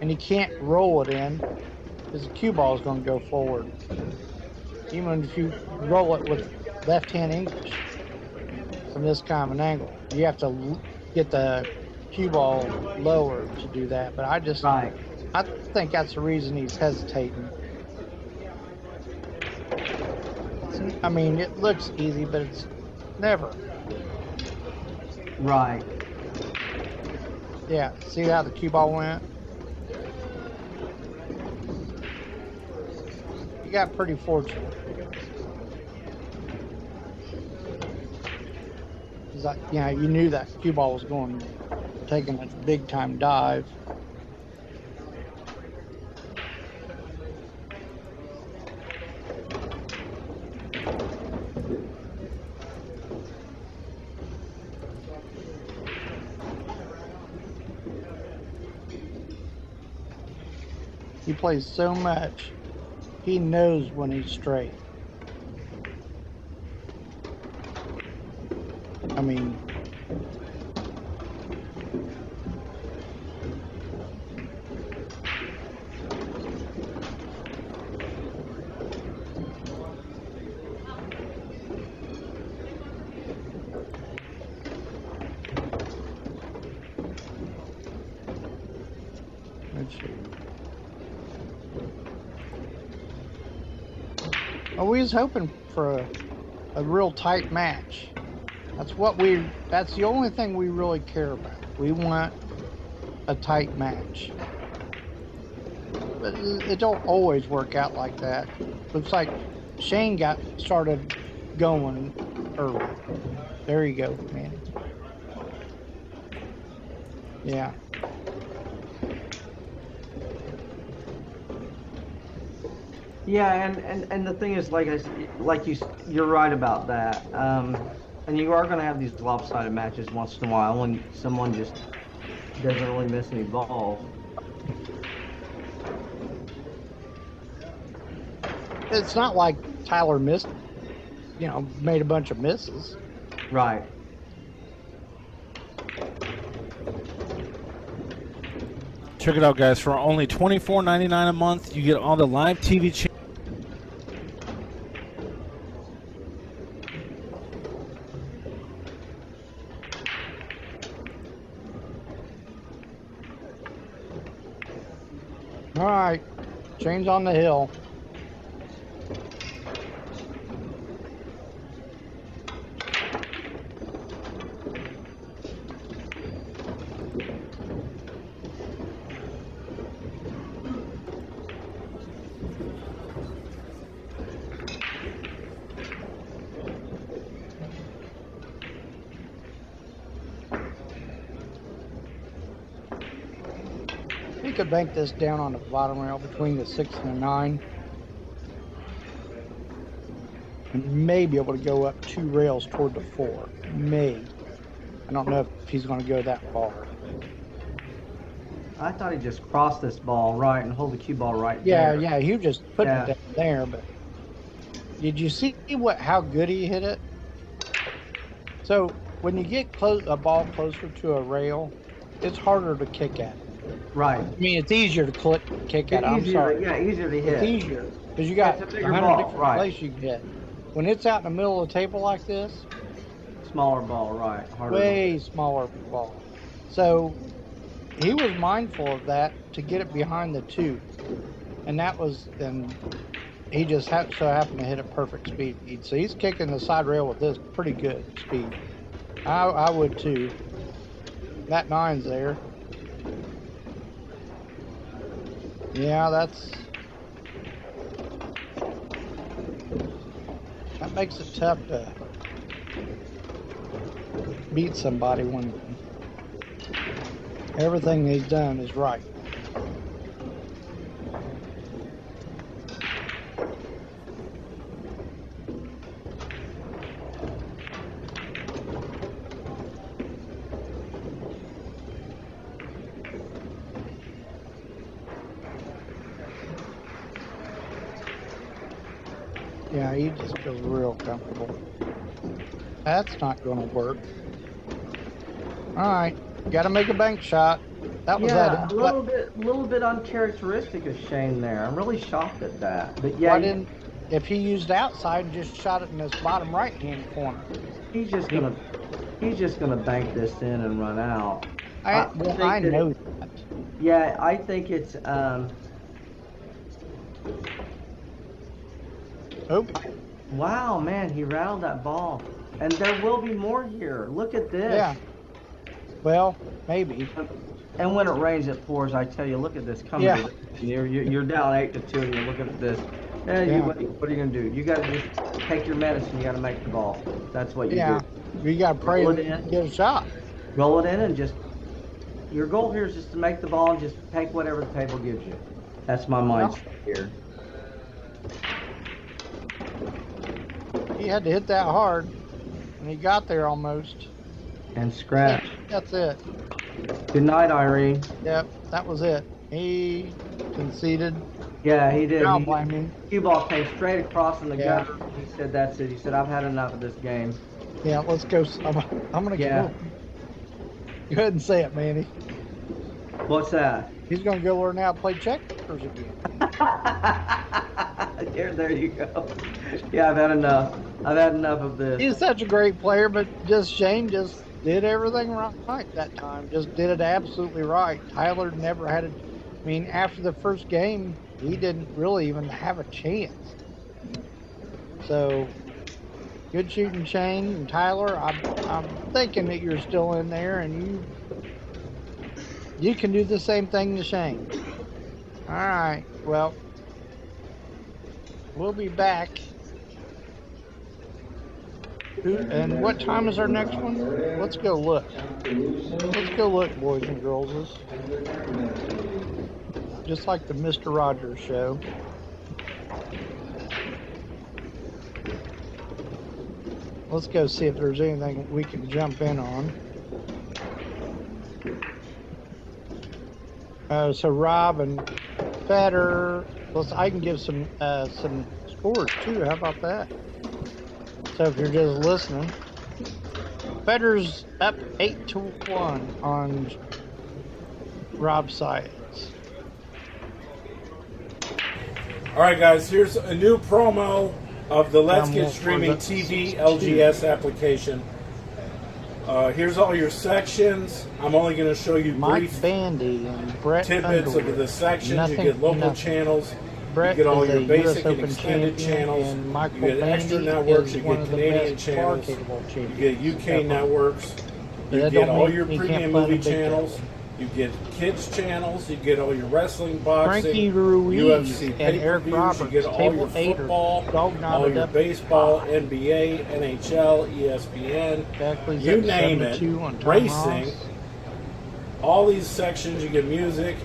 and you can't roll it in because the cue ball is going to go forward. Even if you roll it with left-hand English from this kind of an angle, you have to get the cue ball lower to do that. But I think that's the reason he's hesitating. I mean, it looks easy, but it's never. Right. Yeah, see how the cue ball went? You got pretty fortunate. You knew that cue ball was taking a big time dive. He plays so much, he knows when he's straight. I mean, let's see. Well, we was hoping for a real tight match. That's the only thing we really care about. We want a tight match. But it don't always work out like that. Looks like Shane got started going early. There you go, man. Yeah. Yeah, and the thing is, you're right about that. And you are going to have these lopsided matches once in a while when someone just doesn't really miss any balls. It's not like Tyler made a bunch of misses. Right. Check it out, guys. For only $24.99 a month, you get all the live TV channels. All right, Shane's on the hill. You could bank this down on the bottom rail between the 6 and the 9. And may be able to go up 2 rails toward the 4. May. I don't know if he's going to go that far. I thought he just crossed this ball right and hold the cue ball right Yeah, there. yeah, he just put it down there, but did you see how good he hit it? So when you get a ball closer to a rail, it's harder to kick at. Right. I mean, it's easier to kick at. I'm sorry. Yeah, easier to hit. It's easier because you got 100 different places you can hit. When it's out in the middle of the table like this, smaller ball, right? Harder. Way smaller ball. So he was mindful of that to get it behind the 2, and he just so happened to hit at perfect speed. So he's kicking the side rail with this pretty good speed. I would too. That 9's there. Yeah, that makes it tough to beat somebody when everything he's done is right. Yeah, he just feels real comfortable. That's not going to work. All right, got to make a bank shot. That was Yeah, that. a little bit uncharacteristic of Shane there. I'm really shocked at that. But yeah, Why didn't? If he used outside and just shot it in his bottom right-hand corner, he's just gonna bank this in and run out. I think that know it, that. yeah, I think it's Oh, wow, man, he rattled that ball. And there will be more here. Look at this. yeah. Well, maybe. And when it rains, it pours. I tell you, look at this. Come Yeah. to this. You're down 8-2, and you're looking at this. Yeah. What are you gonna do? You gotta just take your medicine. You gotta make the ball. That's what you Yeah. do. You got to pray Roll that it in. you get a shot. Roll it in and just. Your goal here is just to make the ball and just take whatever the table gives you. That's my mindset here. He had to hit that hard, and he got there almost. And scratch. That's it. Good night, Irene. Yep, that was it. He conceded. Yeah, he did. I'll blame him. Cue ball came straight across in the Yeah. gutter. He said, "That's it." He said, "I've had enough of this game." Yeah, let's go. I'm gonna Yeah. go. Go ahead and say it, Manny. What's that? He's gonna go learn how to play checkers again. There you go. Yeah, I've had enough. I've had enough of this. He's such a great player, but Shane just did everything right that time. Just did it absolutely right. Tyler never had a. I mean, after the first game, he didn't really even have a chance. So, good shooting, Shane and Tyler. I'm thinking that you're still in there, and you can do the same thing to Shane. All right. Well, we'll be back. And what time is our next one? Let's go look. Let's go look, boys and girls. Just like the Mr. Rogers show. Let's go see if there's anything we can jump in on. So Rob and Fetter. I can give some scores too. How about that? So if you're just listening, Fetter's up 8-1 on Rob's side. All right, guys, here's a new promo of the Let's Get Streaming TV LGS application. Here's all your sections. I'm only going to show you Mike brief Bandy and Brett tidbits Underwood. of the sections. You get local channels. Brett you get all is your a basic US and Open extended champion, channels. and Michael You get extra Bandy networks. is You one get of the Canadian best channels. bar table You get UK networks. You That get don't all mean your you can't premium play on a movie big table. channels. You get kids channels. You get all your wrestling, boxing, Frankie Ruiz UFC and pay-per-views. Eric Roberts, You get all your table 8 football, Dog all Knotted your Up. baseball, NBA, NHL, ESPN, Beckley's you up name it, 72 on Tom racing. Ross. All these sections, you get music.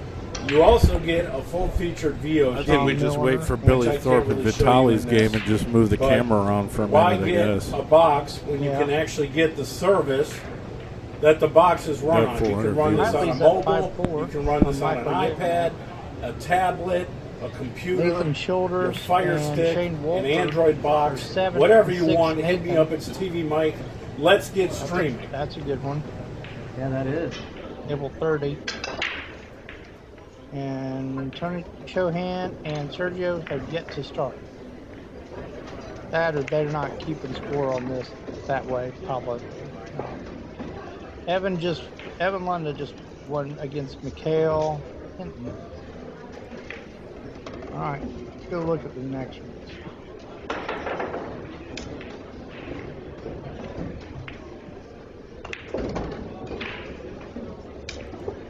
You also get a full-featured VO. I show, think we just wait for Billy Thorpe and Vitaly's game and just move the camera around for a Why minute, I get guess. a box when you Yeah. can actually get the service that the box is run on? You can run this on a Bradley's mobile, at 5'4" you can run this on an Michael iPad, a tablet, a computer, Nathan your Childers Fire and Stick, Shane Wolfer an Android box, are 7 whatever and you 6 want. Hit me Nathan. up. It's TvMike. Let's get streaming. That's a good one. Yeah, that is. April 30. And Tony Chohan and Sergio have yet to start. That or they're not keeping score on this that way, probably. Evan Lunda just won against Mikhail Hinton. Alright, let's go look at the next ones.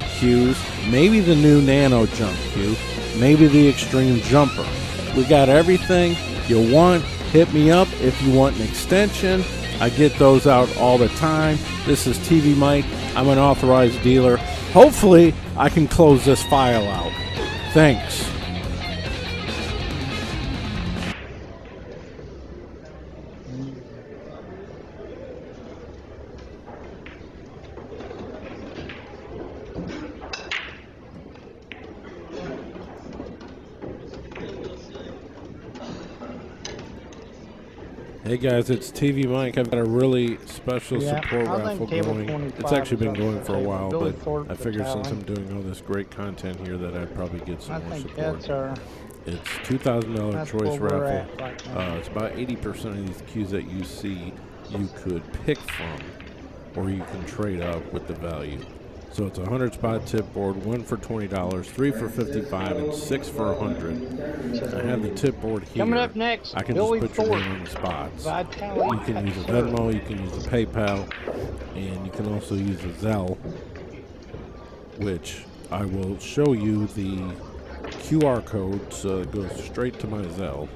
Cues, maybe the new Nano Jump Cue, maybe the Extreme Jumper. We got everything you want. Hit me up if you want an extension. I get those out all the time. This is TvMike. I'm an authorized dealer. Hopefully, I can close this file out. Thanks. Hey guys, it's TvMike. I've got a really special support I raffle think table going. 25 It's actually been is going up for a there. while, Billy but Thorpe I figured since I'm Battalion. doing all this great content here that I'd probably get some I more think support. that's our. It's $2,000 That's choice where we're raffle. at right now. It's about 80% of these cues that you see you could pick from, or you can trade up with the value. So it's a 100 spot tip board, 1 for $20, 3 for $55, and 6 for $100. I have the tip board here. Coming up next, I can Billy just put your Thorpe. name on the spots. Vitality You can use a Sir. Venmo, you can use a PayPal, and you can also use a Zelle, which I will show you the QR code, so it goes straight to my Zelle.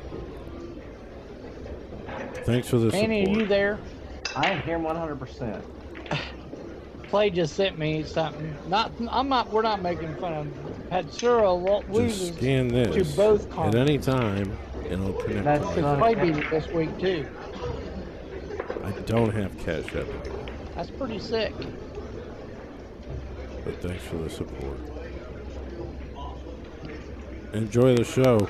Thanks for the Manny, support. are you there? I am here 100%. Clay just sent me something. We're not making fun of him. Hatsura Just loses scan this to both at consoles. any time, and it'll connect That's to my not- Zelle. Clay beat it this week too. I don't have Cash App, That's pretty sick. but thanks for the support. Enjoy the show.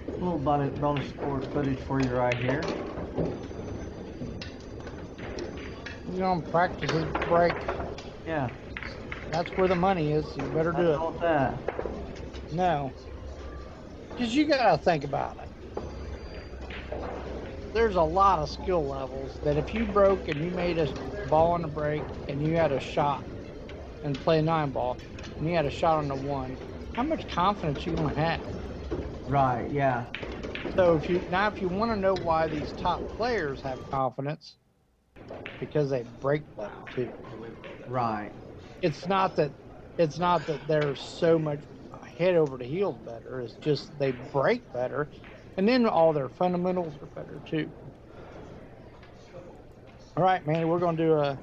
A little bonus sports footage for you right here. You know, practice his break. Yeah. That's where the money is. So you better do Nothing wrong with that. it. No. Because you gotta think about it. There's a lot of skill levels that if you broke and you made a ball on the break and you had a shot and play 9-ball and you had a shot on the 1, how much confidence you gonna have? Right, yeah. So if you want to know why these top players have confidence, because they break better too. Right. It's not that they're so much head over the heels better. It's just they break better, and then all their fundamentals are better too. All right, man, we're gonna do a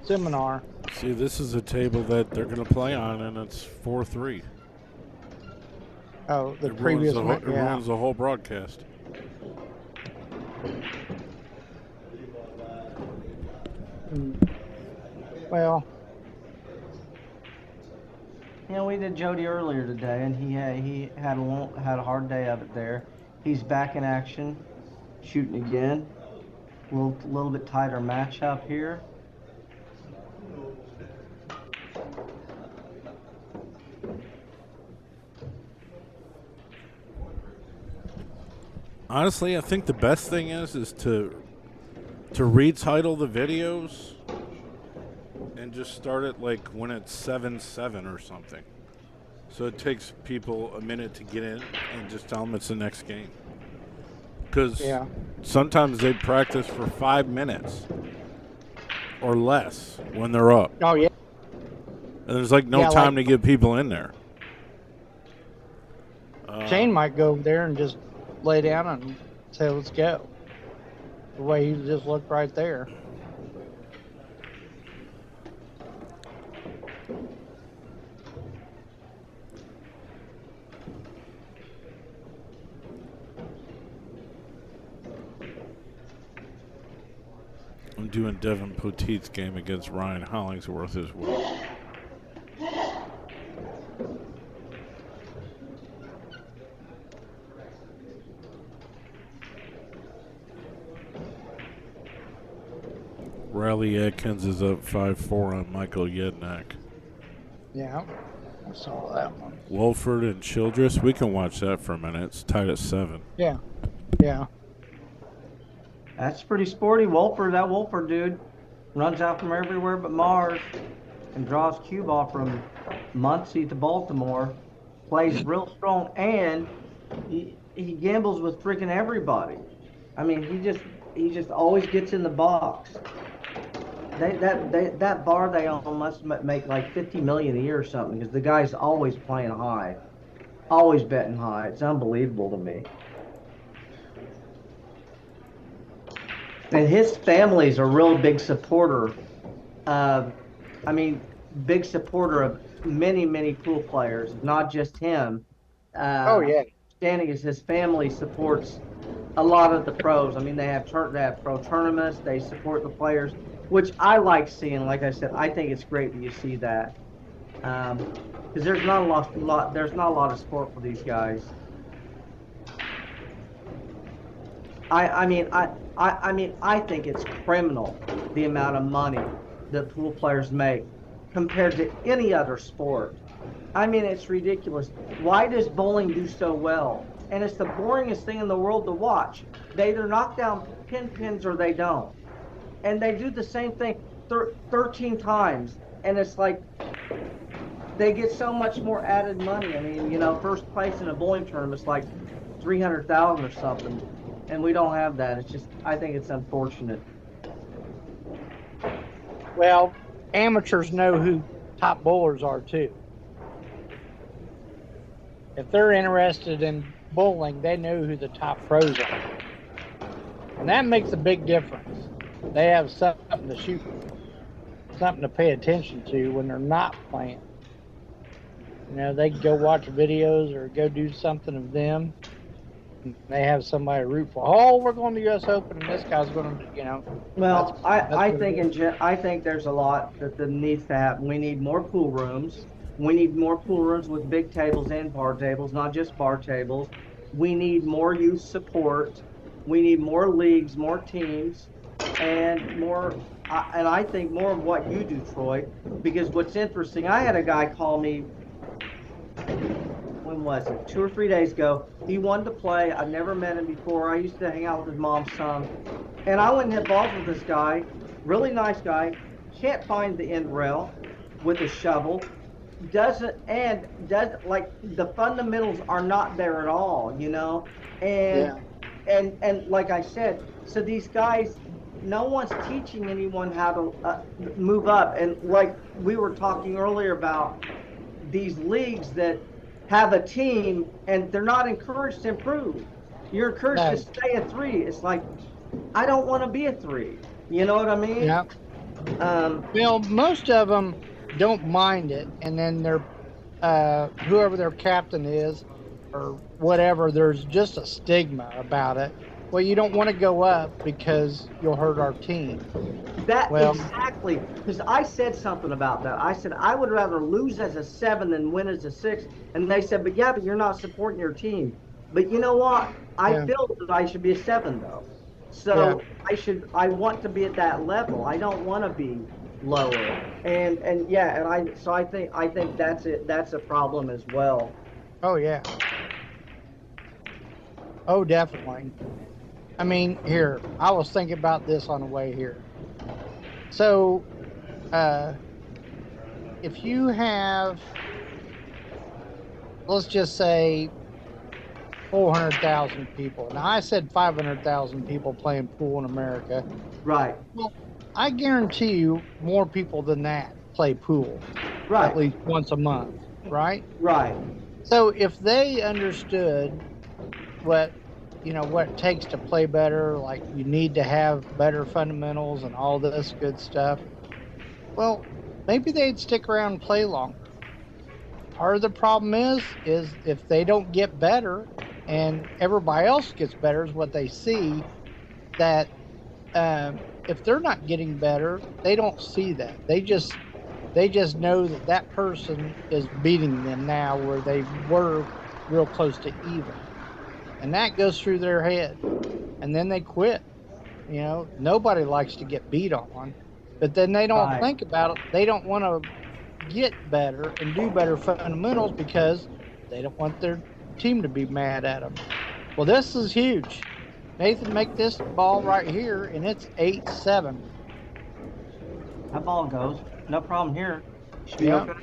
seminar. See, this is a table that they're going to play on, and it's 4-3. Oh, the It previous one. it ruins the whole broadcast. Well, You know, we did Jody earlier today, and he had a hard day of it there. He's back in action, shooting again. A little bit tighter matchup here. Honestly, I think the best thing is to retitle the videos and just start it like when it's 7-7 or something. So it takes people a minute to get in and just tell them it's the next game. Because sometimes they practice for 5 minutes or less when they're up. oh yeah. And there's like no time to get people in there. Shane might go over there and just lay down and say, let's go. The way he just looked right there. I'm doing Devin Poteet's game against Ryan Hollingsworth as well. Riley Atkins is up 5-4 on Michael Yednak. Yeah, I saw that one. Wolford and Childress, we can watch that for a minute. It's tied at 7. Yeah, yeah. That's pretty sporty. That Wolford dude runs out from everywhere but Mars and draws cue ball from Muncie to Baltimore. Plays real strong, and he gambles with freaking everybody. I mean, he just always gets in the box. that bar they own must make like 50 million a year or something because the guy's always playing high, always betting high. It's unbelievable to me. And his family's a real big supporter of, I mean, big supporter of many pool players, not just him. Oh yeah. Understanding is his family supports a lot of the pros. I mean, they have pro tournaments. They support the players, which I like seeing. Like I said, I think it's great that you see that because there's not a lot of sport for these guys. I think it's criminal the amount of money that pool players make compared to any other sport. I mean, it's ridiculous. Why does bowling do so well? And it's the boringest thing in the world to watch. They either knock down pins or they don't. And they do the same thing 13 times. And it's like they get so much more added money. I mean, first place in a bowling tournament is like 300,000 or something. And we don't have that. It's just, I think it's unfortunate. Well, amateurs know who top bowlers are too. If they're interested in bowling, they know who the top pros are. And that makes a big difference. They have something to shoot for, something to pay attention to when they're not playing. They can go watch videos or go do something of them. They have somebody to root for. Oh, we're going to U.S. Open, and this guy's going to, Well, I think there's a lot that needs to happen. We need more pool rooms. We need more pool rooms with big tables and bar tables, not just bar tables. We need more youth support. We need more leagues, more teams, and more. And I think more of what you do, Troy. Because what's interesting, I had a guy call me. When was it? 2 or 3 days ago. He wanted to play. I've never met him before. I used to hang out with his mom's son. And I went and hit balls with this guy. Really nice guy. Can't find the end rail with a shovel. Does like the fundamentals are not there at all, And like I said, so these guys, no one's teaching anyone how to move up. And like we were talking earlier about these leagues that have a team and they're not encouraged to improve. You're encouraged to stay a 3. It's like, I don't want to be a 3. You know what I mean? Yeah. Most of them don't mind it, and then they're whoever their captain is or whatever, there's just a stigma about it. Well, you don't want to go up because you'll hurt our team. Exactly, because I said something about that. I said I would rather lose as a 7 than win as a 6, and they said, but you're not supporting your team. But you know what? I feel that I should be a 7 though. So I want to be at that level. I don't want to be lower. I think that's it. That's a problem as well. Oh yeah. Oh, definitely. I mean, here, I was thinking about this on the way here. So, if you have, let's just say, 400,000 people. Now, I said 500,000 people playing pool in America. Right. Well, I guarantee you more people than that play pool. Right. At least once a month, right? Right. So, if they understood what it takes to play better, like you need to have better fundamentals and all this good stuff, well, maybe they'd stick around and play longer. Part of the problem is if they don't get better and everybody else gets better is what they see, that if they're not getting better, they don't see that. They just know that person is beating them now where they were real close to even. And that goes through their head. And then they quit. Nobody likes to get beat on. But then they don't think about it. They don't want to get better and do better fundamentals because they don't want their team to be mad at them. Well, this is huge. Nathan, make this ball right here, and it's 8-7. That ball goes. No problem here. Should be okay.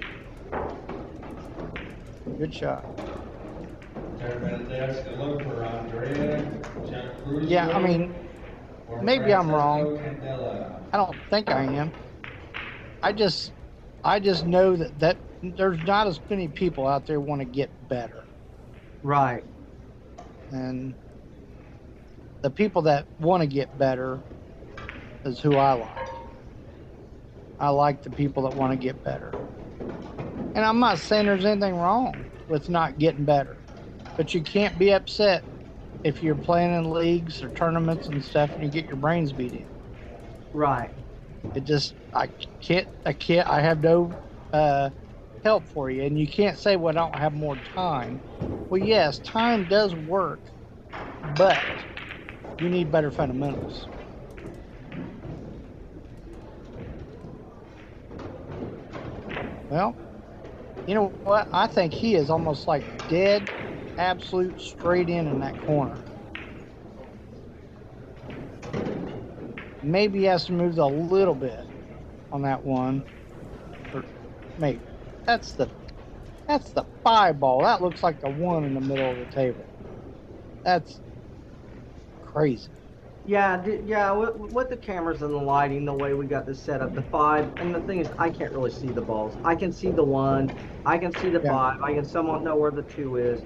Good shot. Yeah, I mean, maybe I'm wrong. I don't think I am. I just know that there's not as many people out there want to get better, Right. and the people that want to get better is who I like. I like the people that want to get better. And I'm not saying there's anything wrong with not getting better, but you can't be upset if you're playing in leagues or tournaments and stuff and you get your brains beat in. Right. It just, I have no help for you. And you can't say, well, I don't have more time. Well, yes, time does work, but you need better fundamentals. Well, you know what? I think he is almost like dead, absolute straight in that corner. Maybe he has to move a little bit on that one. Or maybe. That's the 5 ball. That looks like the 1 in the middle of the table. That's crazy. Yeah, yeah. With the cameras and the lighting, the way we got this set up, the 5, and the thing is, I can't really see the balls. I can see the 1, I can see the 5, I can somewhat know where the 2 is.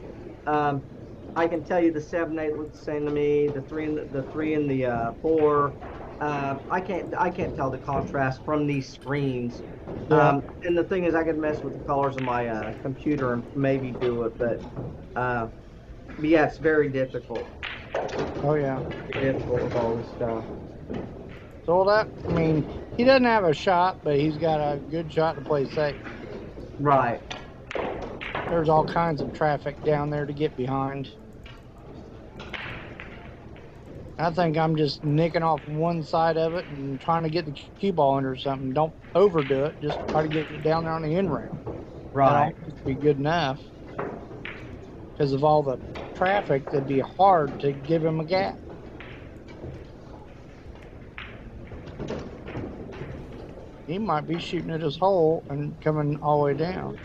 I can tell you the 7, 8 looks the same to me. The 3 and the 4. I can't tell the contrast from these screens. Yeah. And the thing is, I can mess with the colors of my computer and maybe do it, but yeah, it's very difficult. Oh yeah. Very difficult with all this stuff. So that, I mean, he doesn't have a shot, but he's got a good shot to play safe. Right. There's all kinds of traffic down there to get behind. I think I'm just nicking off one side of it and trying to get the cue ball under something. Don't overdo it. Just try to get it down there on the end round. Right. That'll be good enough. Because of all the traffic, it'd be hard to give him a gap. He might be shooting at his hole and coming all the way down.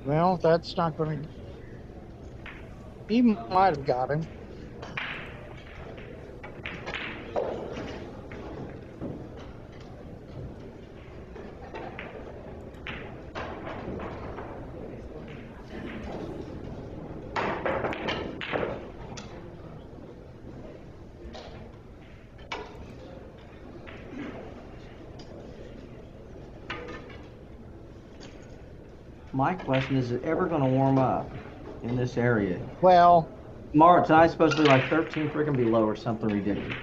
Well, that's not going to... He might have got him. My question is it ever going to warm up in this area? Well, Tomorrow, tonight's supposed to be like 13 freaking below or something ridiculous.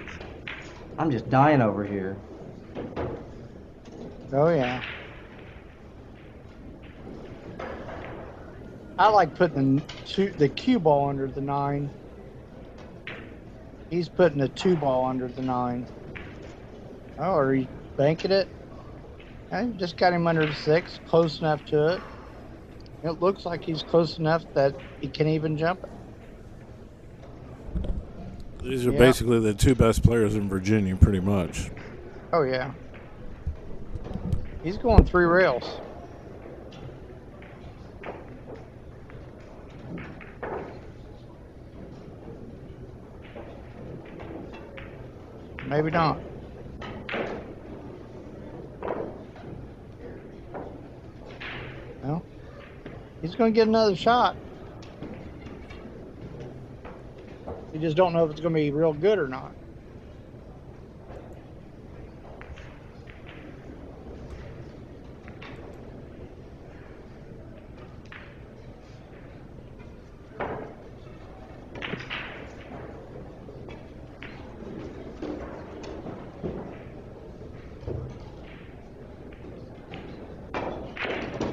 I'm just dying over here. oh yeah. I like putting the cue ball under the 9. He's putting the 2 ball under the 9. Oh, are you banking it? I just got him under the 6, close enough to it. It looks like he's close enough that he can even jump it. These are basically the 2 best players in Virginia, pretty much. Oh, yeah. He's going 3 rails. Maybe not. Well, he's going to get another shot. You just don't know if it's going to be real good or not.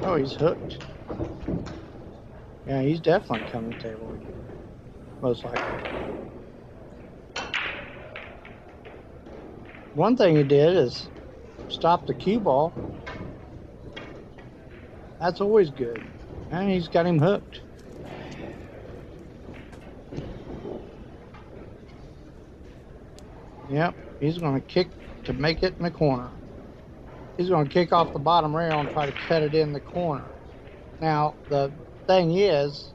Oh, he's hooked. Yeah, he's definitely coming table. Most likely. One thing he did is stop the cue ball. That's always good. And he's got him hooked. Yep, he's going to kick to make it in the corner. He's going to kick off the bottom rail and try to cut it in the corner. Now, the thing is,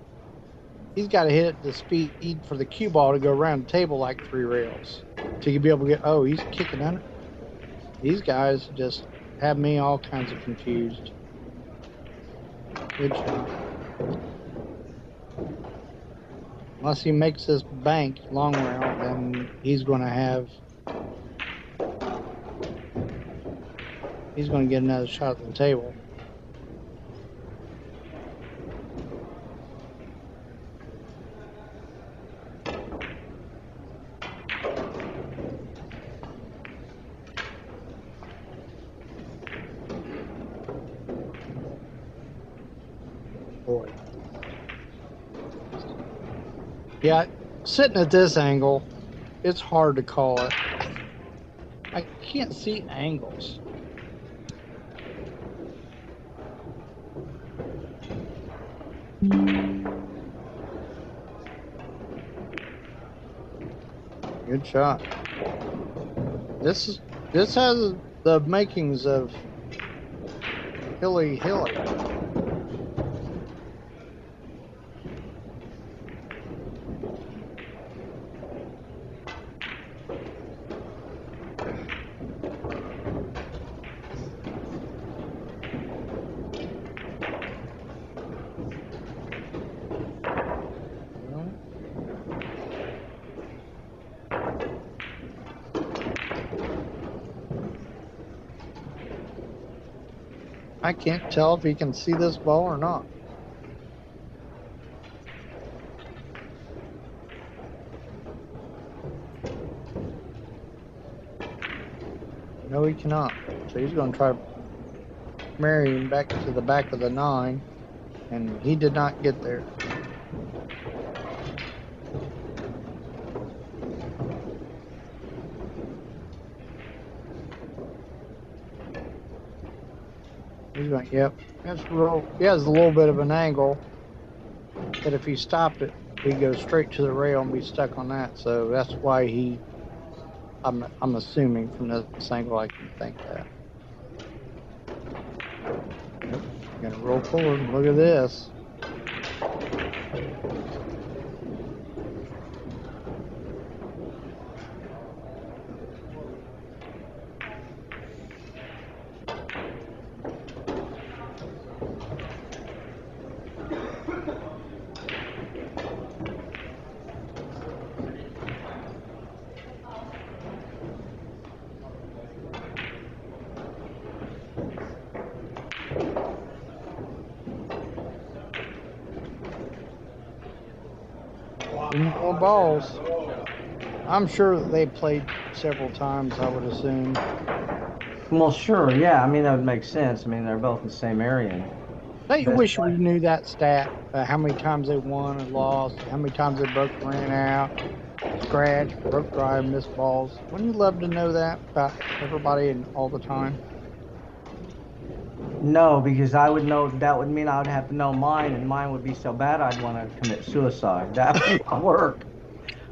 he's got to hit it the speed for the cue ball to go around the table like 3 rails. So you'd be able to get, oh, he's kicking under. These guys just have me all kinds of confused. Good shot. Unless he makes this bank long round, then he's going to get another shot at the table. Boy. Yeah, sitting at this angle, it's hard to call it. I can't see angles. Good shot. This has the makings of hilly. I can't tell if he can see this ball or not. No, he cannot. So he's going to try marrying back to the back of the 9, and he did not get there. He's going, yep. That's real. He has a little bit of an angle, but if he stopped it, he'd go straight to the rail and be stuck on that. So that's why I'm assuming from this angle I can think that. Yep. Gonna roll forward. Look at this. More balls. I'm sure that they played several times, I would assume. Well, sure, yeah. I mean, that would make sense. I mean, they're both in the same area. I wish we knew that stat. How many times they won and lost, how many times they broke, ran out, scratched, broke dry, missed balls. Wouldn't you love to know that about everybody and all the time? No, because I would know that would mean I would have to know mine, and mine would be so bad I'd want to commit suicide. That would not work.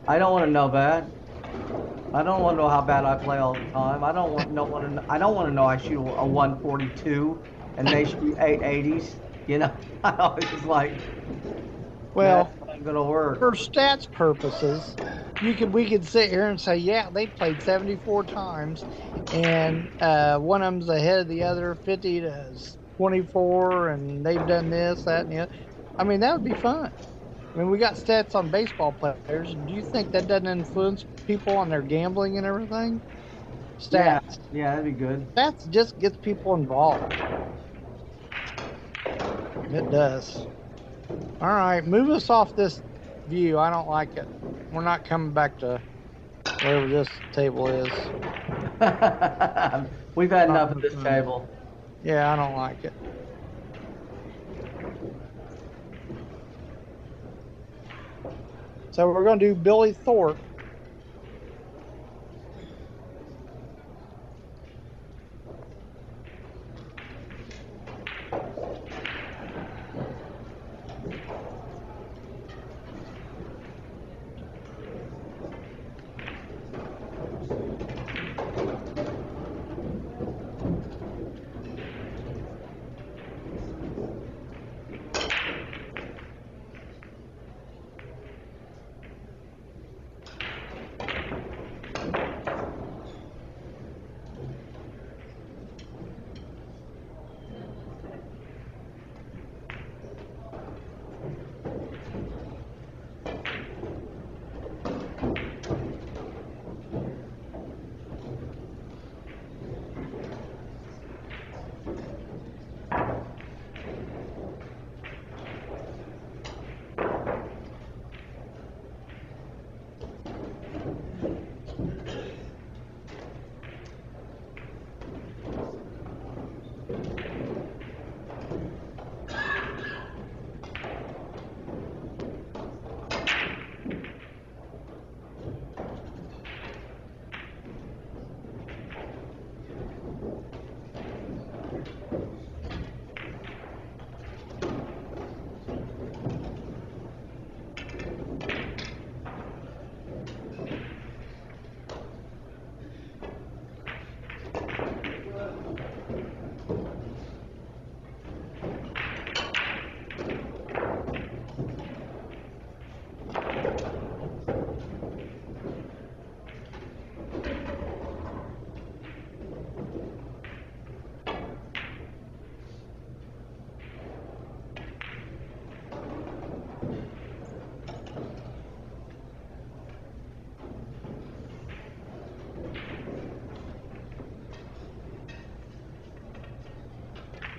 I don't want to know that. I don't want to know how bad I play all the time. I don't want to know I shoot a 142 and they shoot 880s. You know, I always like. Well, that's not gonna work. For stats purposes, we could sit here and say, yeah, they played 74 times, and one of them's ahead of the other 50 to 24, and they've done this, that, and the other. I mean, that would be fun. I mean, we got stats on baseball players. Do you think that doesn't influence people on their gambling and everything? Stats. Yeah, that'd be good. Stats just gets people involved. It does. All right, move us off this view. I don't like it. We're not coming back to wherever this table is. We've had enough of this table. Yeah, I don't like it. So we're going to do Billy Thorpe.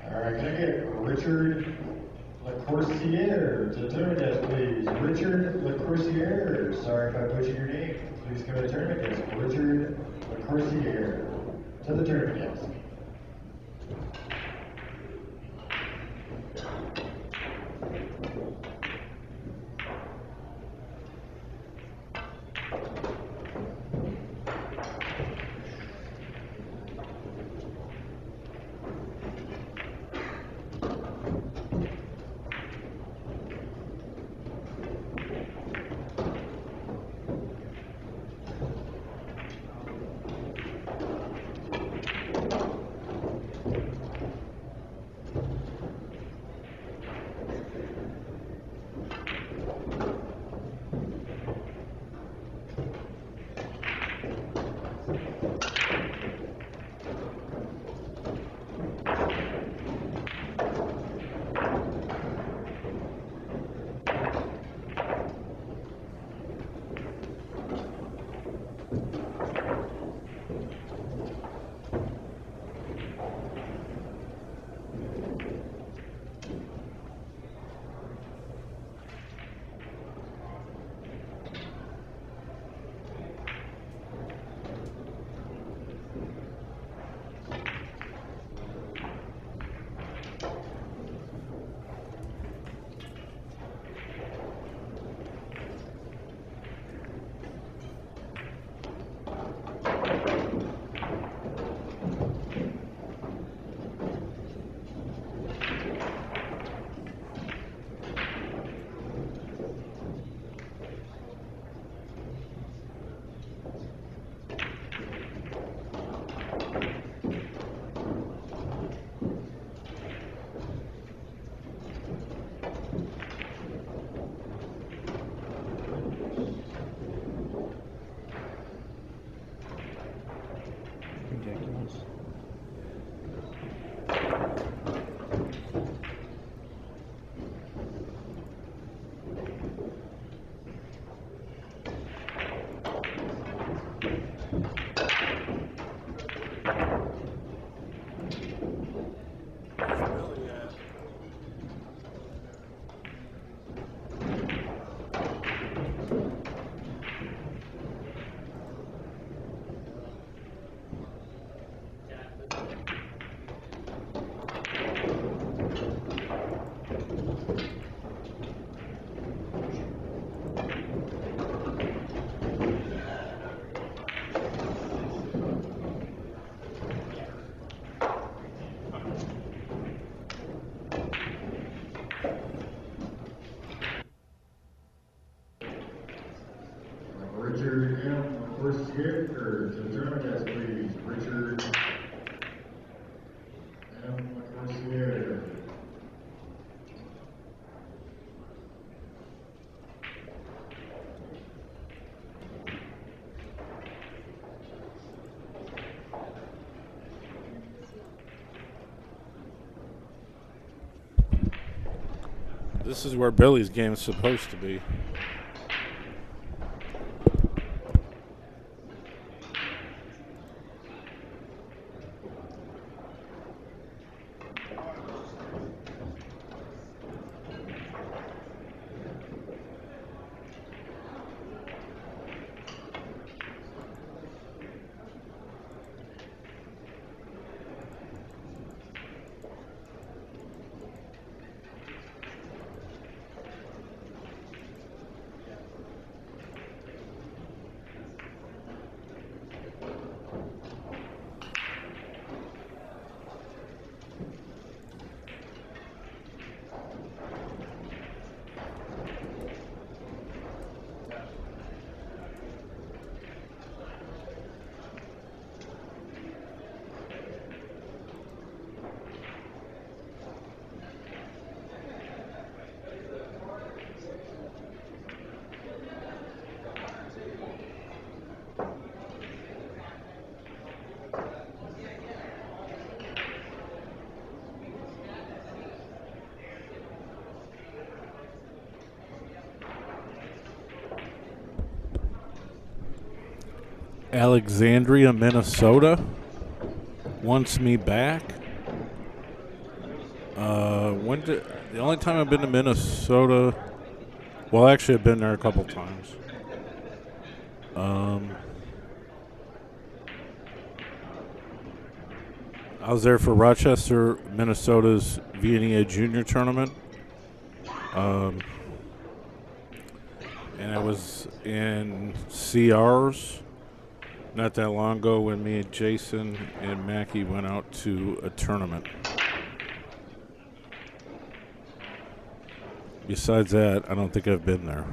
All right, can I get Richard LaCourciere to the tournament desk, please? Richard LaCourciere. Sorry if I butchered your name. Please come to the tournament desk. Richard LaCourciere to the tournament desk. Richard M. LaCourciere to the tournament desk, please. Richard M. LaCourciere. This is where Billy's game is supposed to be. Alexandria, Minnesota wants me back. The only time I've been to Minnesota, well, actually, I've been there a couple times. I was there for Rochester, Minnesota's VNEA Junior Tournament. And I was in CRs not that long ago when me and Jason and Mackie went out to a tournament. Besides that, I don't think I've been there.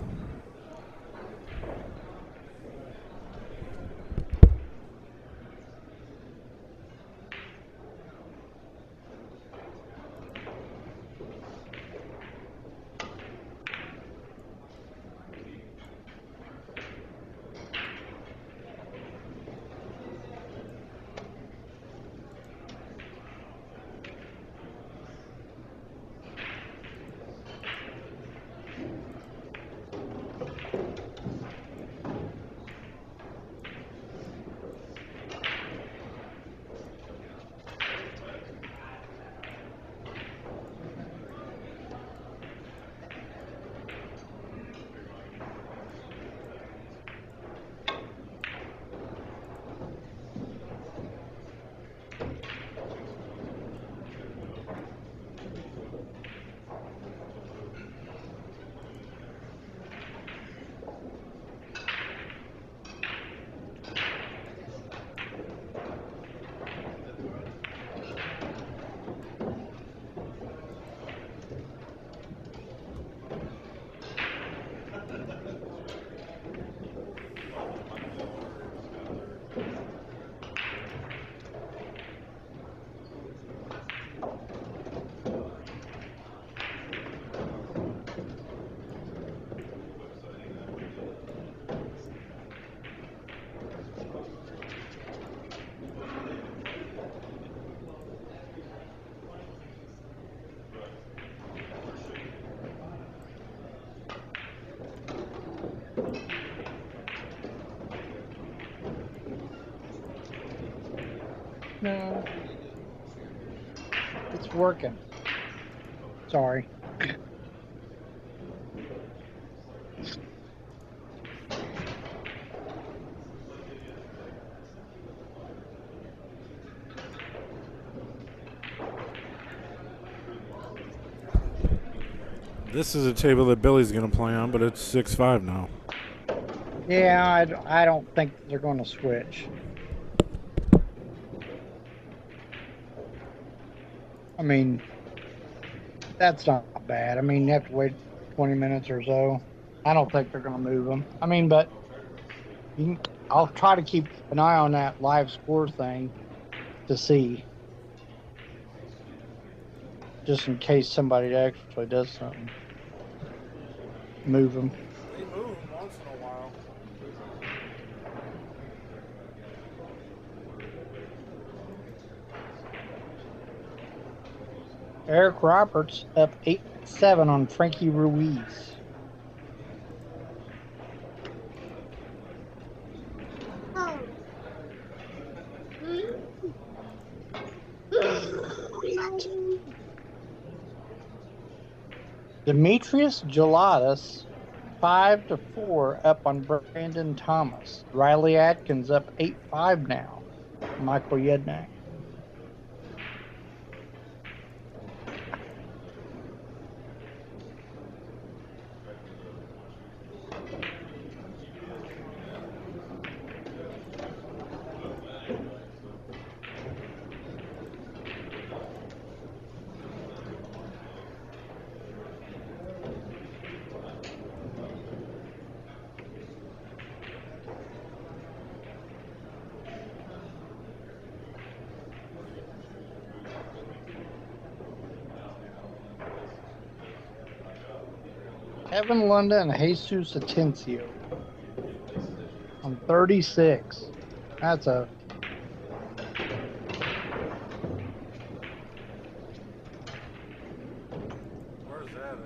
No. It's working. Sorry. This is a table that Billy's going to play on, but it's 6-5 now. Yeah, I don't think they're going to switch. I mean, that's not bad. I mean, you have to wait 20 minutes or so. I don't think they're going to move them. I mean, but I'll try to keep an eye on that live score thing to see. Just in case somebody actually does something. Move them. They move once in a while. Eric Roberts up 8-7 on Frankie Ruiz. Demetrius Gelatis 5-4 up on Brandon Thomas. Riley Atkins up 8-5 now. Michael Yednak. Evan Lunda and Jesus Atencio on 36. That's a Where's that at?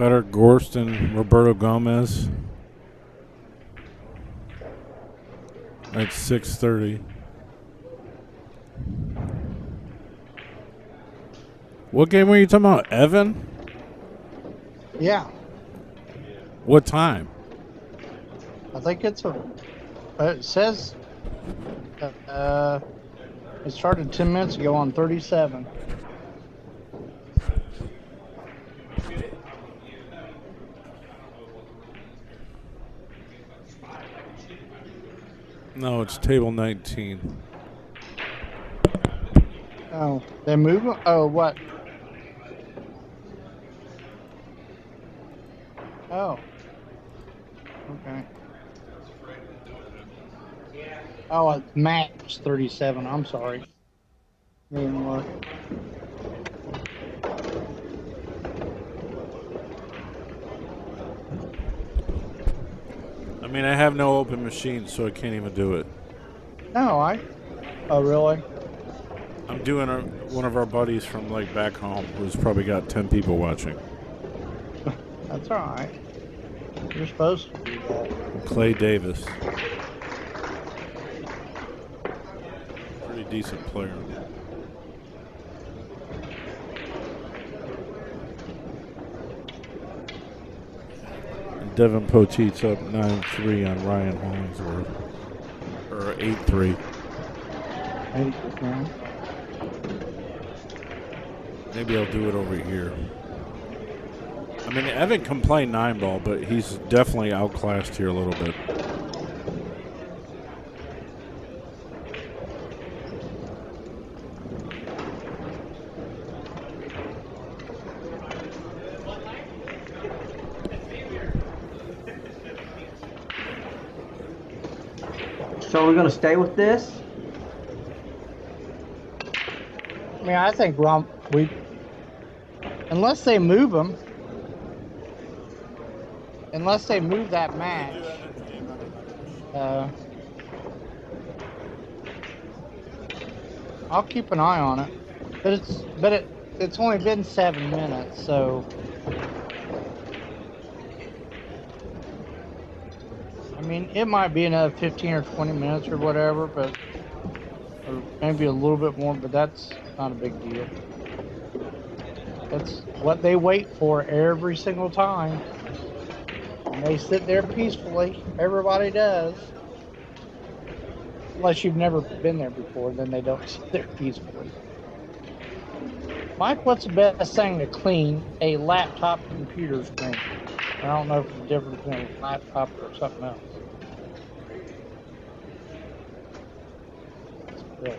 Feder Gorst and Roberto Gomez. At 6:30. What game were you talking about, Evan? Yeah, What time? I think it's a. It says it started 10 minutes ago on 37. No, it's table 19. Oh, they move. Oh, what? Oh. Okay. Oh, it's match 37. I'm sorry. Didn't look. I mean, I have no open machine, so I can't even do it. No, Oh, really? I'm doing one of our buddies from like back home who's probably got 10 people watching. That's all right. You're supposed to do that. Clay Davis. Pretty decent player. And Devin Poteet's up 9-3 on Ryan Hollingsworth. Or 8-3. 80%. Maybe I'll do it over here. I mean, Evan can play 9-ball, but he's definitely outclassed here a little bit. So we're gonna stay with this? I mean, I think unless they move them, unless they move that match, I'll keep an eye on it. But it's only been 7 minutes, so I mean, it might be another 15 or 20 minutes or whatever, but or maybe a little bit more, but that's not a big deal. That's what they wait for every single time. And they sit there peacefully. Everybody does. Unless you've never been there before, then they don't sit there peacefully. Mike, what's the best thing to clean a laptop computer screen? I don't know if it's different between a laptop or something else. Yeah.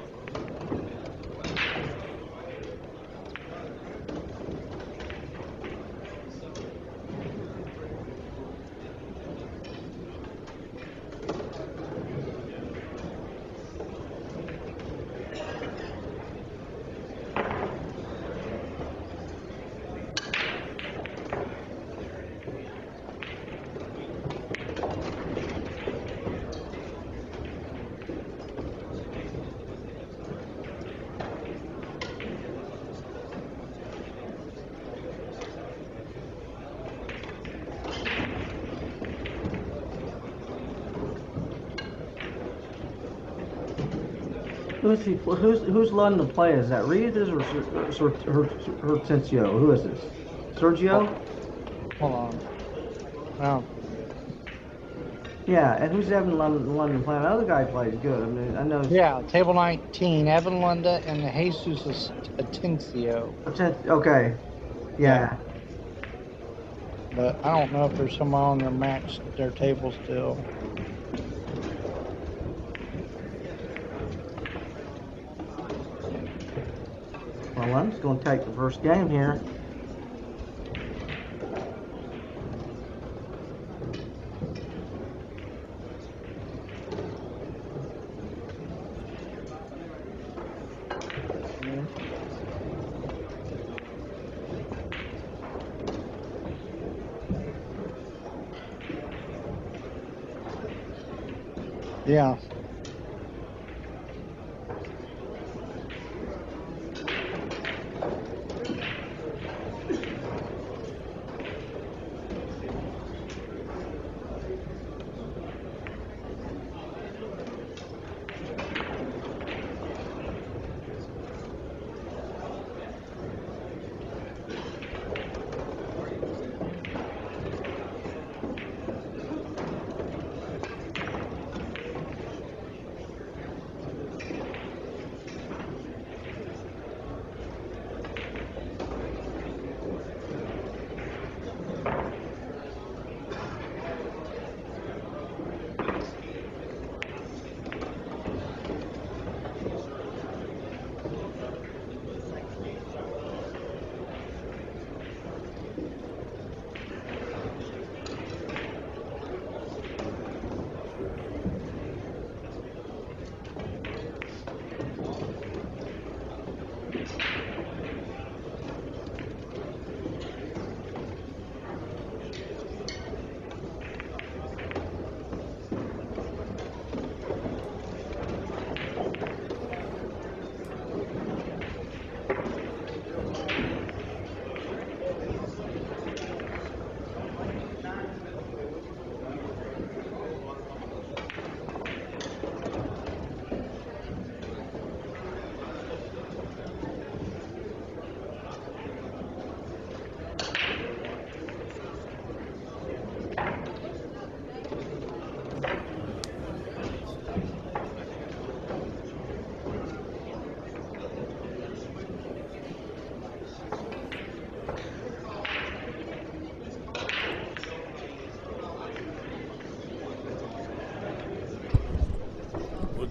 Who's letting the play? Is that Reed or Hortensio? Who is this? Sergio? Hold on. Oh. Yeah, and who's Evan London playing? Another guy plays good. I mean, I know. Yeah, table 19, Evan Lunda and Jesus Atencio. Okay. Yeah. But I don't know if there's someone on their table still. Well, I'm just going to take the first game here. Yeah.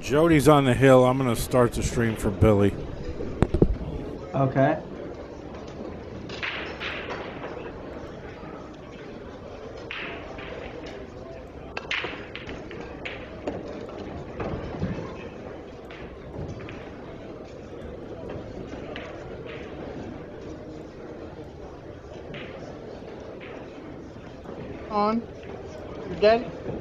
Jody's on the hill. I'm going to start the stream for Billy. Okay. On. You're dead?